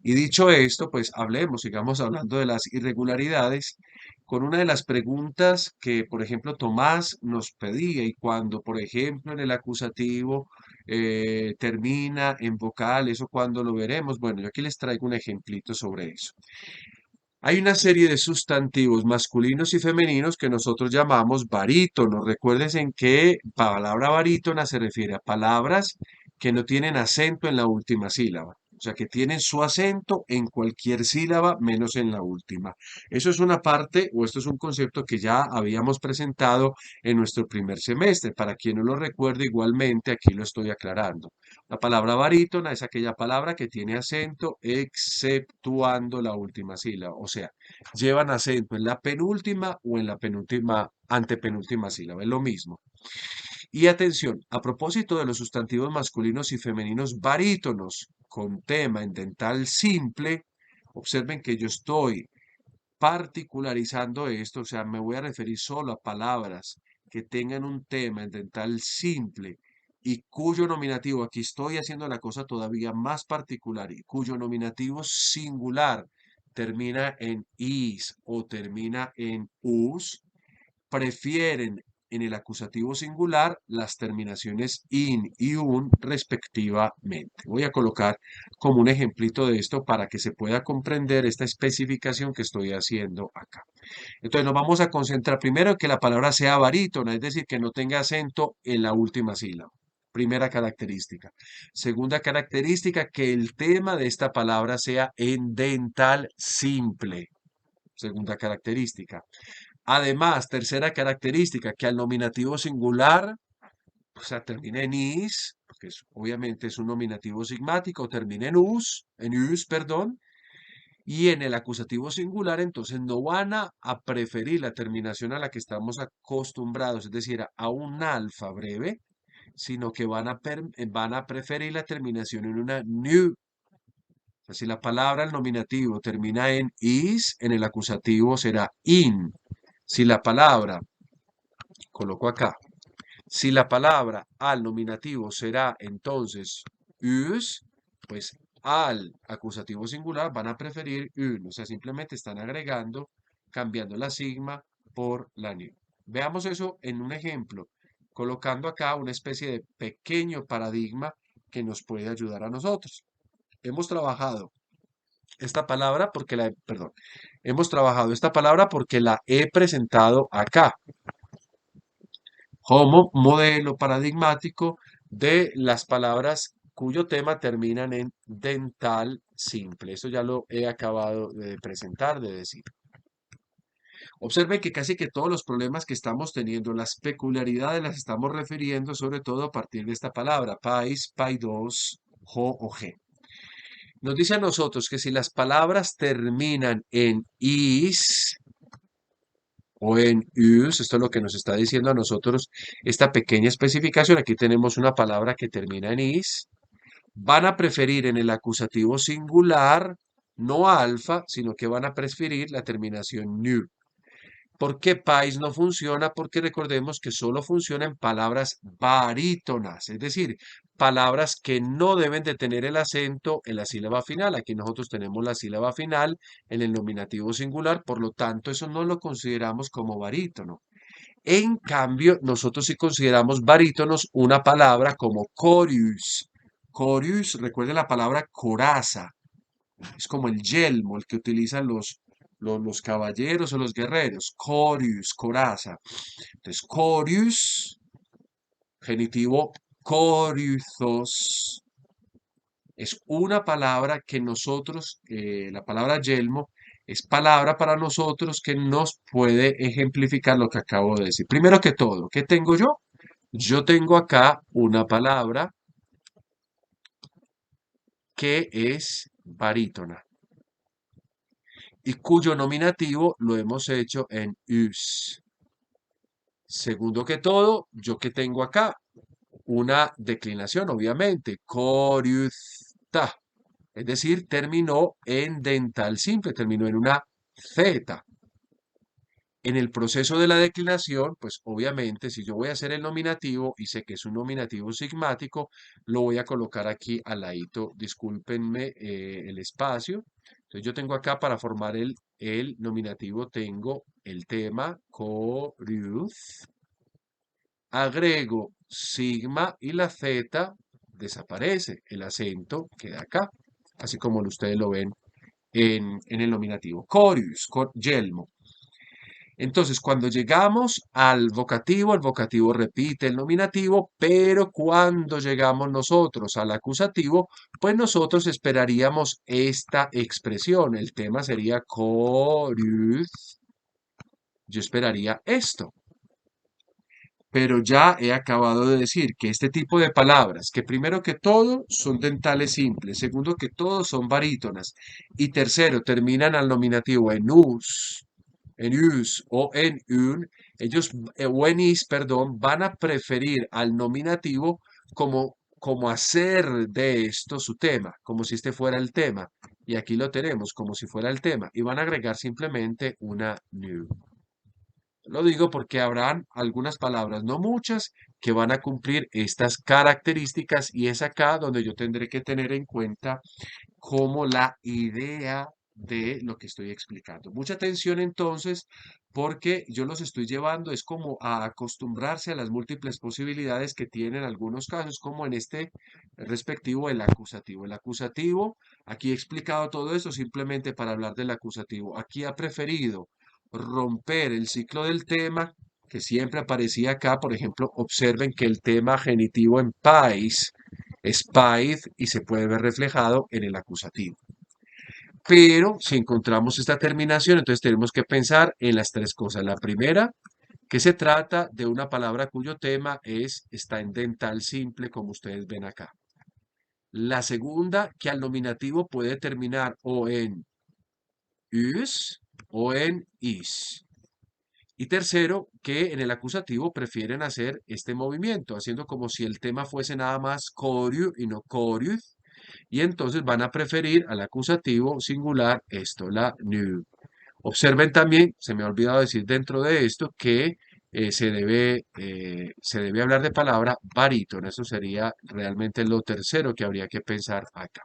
Y dicho esto, pues hablemos, sigamos hablando de las irregularidades con una de las preguntas que, por ejemplo, Tomás nos pedía y cuando, por ejemplo, en el acusativo termina en vocal, eso cuando lo veremos. Bueno, yo aquí les traigo un ejemplito sobre eso. Hay una serie de sustantivos masculinos y femeninos que nosotros llamamos barítonos. Recuerden en que palabra barítona se refiere a palabras que no tienen acento en la última sílaba. O sea, que tienen su acento en cualquier sílaba menos en la última. Eso es una parte o esto es un concepto que ya habíamos presentado en nuestro primer semestre. Para quien no lo recuerde, igualmente aquí lo estoy aclarando. La palabra barítona es aquella palabra que tiene acento exceptuando la última sílaba. O sea, llevan acento en la penúltima o en la penúltima, antepenúltima sílaba. Es lo mismo. Y atención, a propósito de los sustantivos masculinos y femeninos barítonos con tema en dental simple, observen que yo estoy particularizando esto, o sea, me voy a referir solo a palabras que tengan un tema en dental simple y cuyo nominativo, aquí estoy haciendo la cosa todavía más particular, y cuyo nominativo singular termina en is o termina en us, prefieren en el acusativo singular las terminaciones in y un respectivamente. Voy a colocar como un ejemplito de esto para que se pueda comprender esta especificación que estoy haciendo acá. Entonces nos vamos a concentrar primero en que la palabra sea barítona, es decir, que no tenga acento en la última sílaba. Primera característica. Segunda característica, que el tema de esta palabra sea en dental simple. Segunda característica. Además, tercera característica, que al nominativo singular, o sea, termine en is, porque obviamente es un nominativo sigmático, termine en us, perdón, y en el acusativo singular, entonces no van a preferir la terminación a la que estamos acostumbrados, es decir, a un alfa breve, sino que van a preferir la terminación en una new. O sea, si la palabra, el nominativo, termina en is, en el acusativo será in. Si la palabra, coloco acá, si la palabra al nominativo será entonces us, pues al acusativo singular van a preferir un, o sea, simplemente están agregando, cambiando la sigma por la new. Veamos eso en un ejemplo, colocando acá una especie de pequeño paradigma que nos puede ayudar a nosotros. Hemos trabajado esta palabra porque perdón, hemos trabajado esta palabra porque la he presentado acá como modelo paradigmático de las palabras cuyo tema terminan en dental simple. Eso ya lo he acabado de presentar, de decir. Observe que casi que todos los problemas que estamos teniendo, las peculiaridades las estamos refiriendo sobre todo a partir de esta palabra, país, paidos, jo o ge. Nos dice a nosotros que si las palabras terminan en is, o en us, esto es lo que nos está diciendo a nosotros esta pequeña especificación. Aquí tenemos una palabra que termina en is. Van a preferir en el acusativo singular, no alfa, sino que van a preferir la terminación new. ¿Por qué país no funciona? Porque recordemos que solo funciona en palabras barítonas, es decir, palabras que no deben de tener el acento en la sílaba final. Aquí nosotros tenemos la sílaba final en el nominativo singular, por lo tanto, eso no lo consideramos como barítono. En cambio, nosotros sí consideramos barítonos una palabra como chorus. Chorus, recuerden la palabra coraza, es como el yelmo, el que utilizan los caballeros o los guerreros. Chorus, coraza. Entonces, chorus, genitivo choruzos, es una palabra que nosotros, la palabra yelmo, es palabra para nosotros que nos puede ejemplificar lo que acabo de decir. Primero que todo, ¿qué tengo yo? Yo tengo acá una palabra que es barítona y cuyo nominativo lo hemos hecho en us. Segundo que todo, yo que tengo acá una declinación, obviamente, chorus. ta. Es decir, terminó en dental simple, terminó en una Z. En el proceso de la declinación, pues obviamente si yo voy a hacer el nominativo y sé que es un nominativo sigmático, lo voy a colocar aquí al ladito, discúlpenme el espacio. Entonces yo tengo acá para formar el nominativo, tengo el tema chorus, agrego sigma y la Z desaparece, el acento queda acá, así como ustedes lo ven en el nominativo. Chorus, yelmo. Entonces, cuando llegamos al vocativo, el vocativo repite el nominativo, pero cuando llegamos nosotros al acusativo, pues nosotros esperaríamos esta expresión. El tema sería chorus. Yo esperaría esto. Pero ya he acabado de decir que este tipo de palabras, que primero que todo son dentales simples, segundo que todo son barítonas, y tercero terminan al nominativo en us o en un, ellos, o en is, perdón, van a preferir al nominativo como hacer de esto su tema, como si este fuera el tema. Y aquí lo tenemos como si fuera el tema. Y van a agregar simplemente una new. Lo digo porque habrán algunas palabras, no muchas, que van a cumplir estas características y es acá donde yo tendré que tener en cuenta como la idea de lo que estoy explicando. Mucha atención entonces, porque yo los estoy llevando, es como a acostumbrarse a las múltiples posibilidades que tienen algunos casos, como en este respectivo el acusativo. El acusativo, aquí he explicado todo esto simplemente para hablar del acusativo. Aquí ha preferido romper el ciclo del tema que siempre aparecía acá. Por ejemplo, observen que el tema genitivo en pais es paid y se puede ver reflejado en el acusativo. Pero si encontramos esta terminación, entonces tenemos que pensar en las tres cosas. La primera, que se trata de una palabra cuyo tema está en dental simple, como ustedes ven acá. La segunda, que al nominativo puede terminar o en us o en is. Y tercero, que en el acusativo prefieren hacer este movimiento, haciendo como si el tema fuese nada más coriu y no corius, y entonces van a preferir al acusativo singular esto, la new. Observen también, se me ha olvidado decir dentro de esto, que se debe hablar de palabra barítono. Eso sería realmente lo tercero que habría que pensar acá.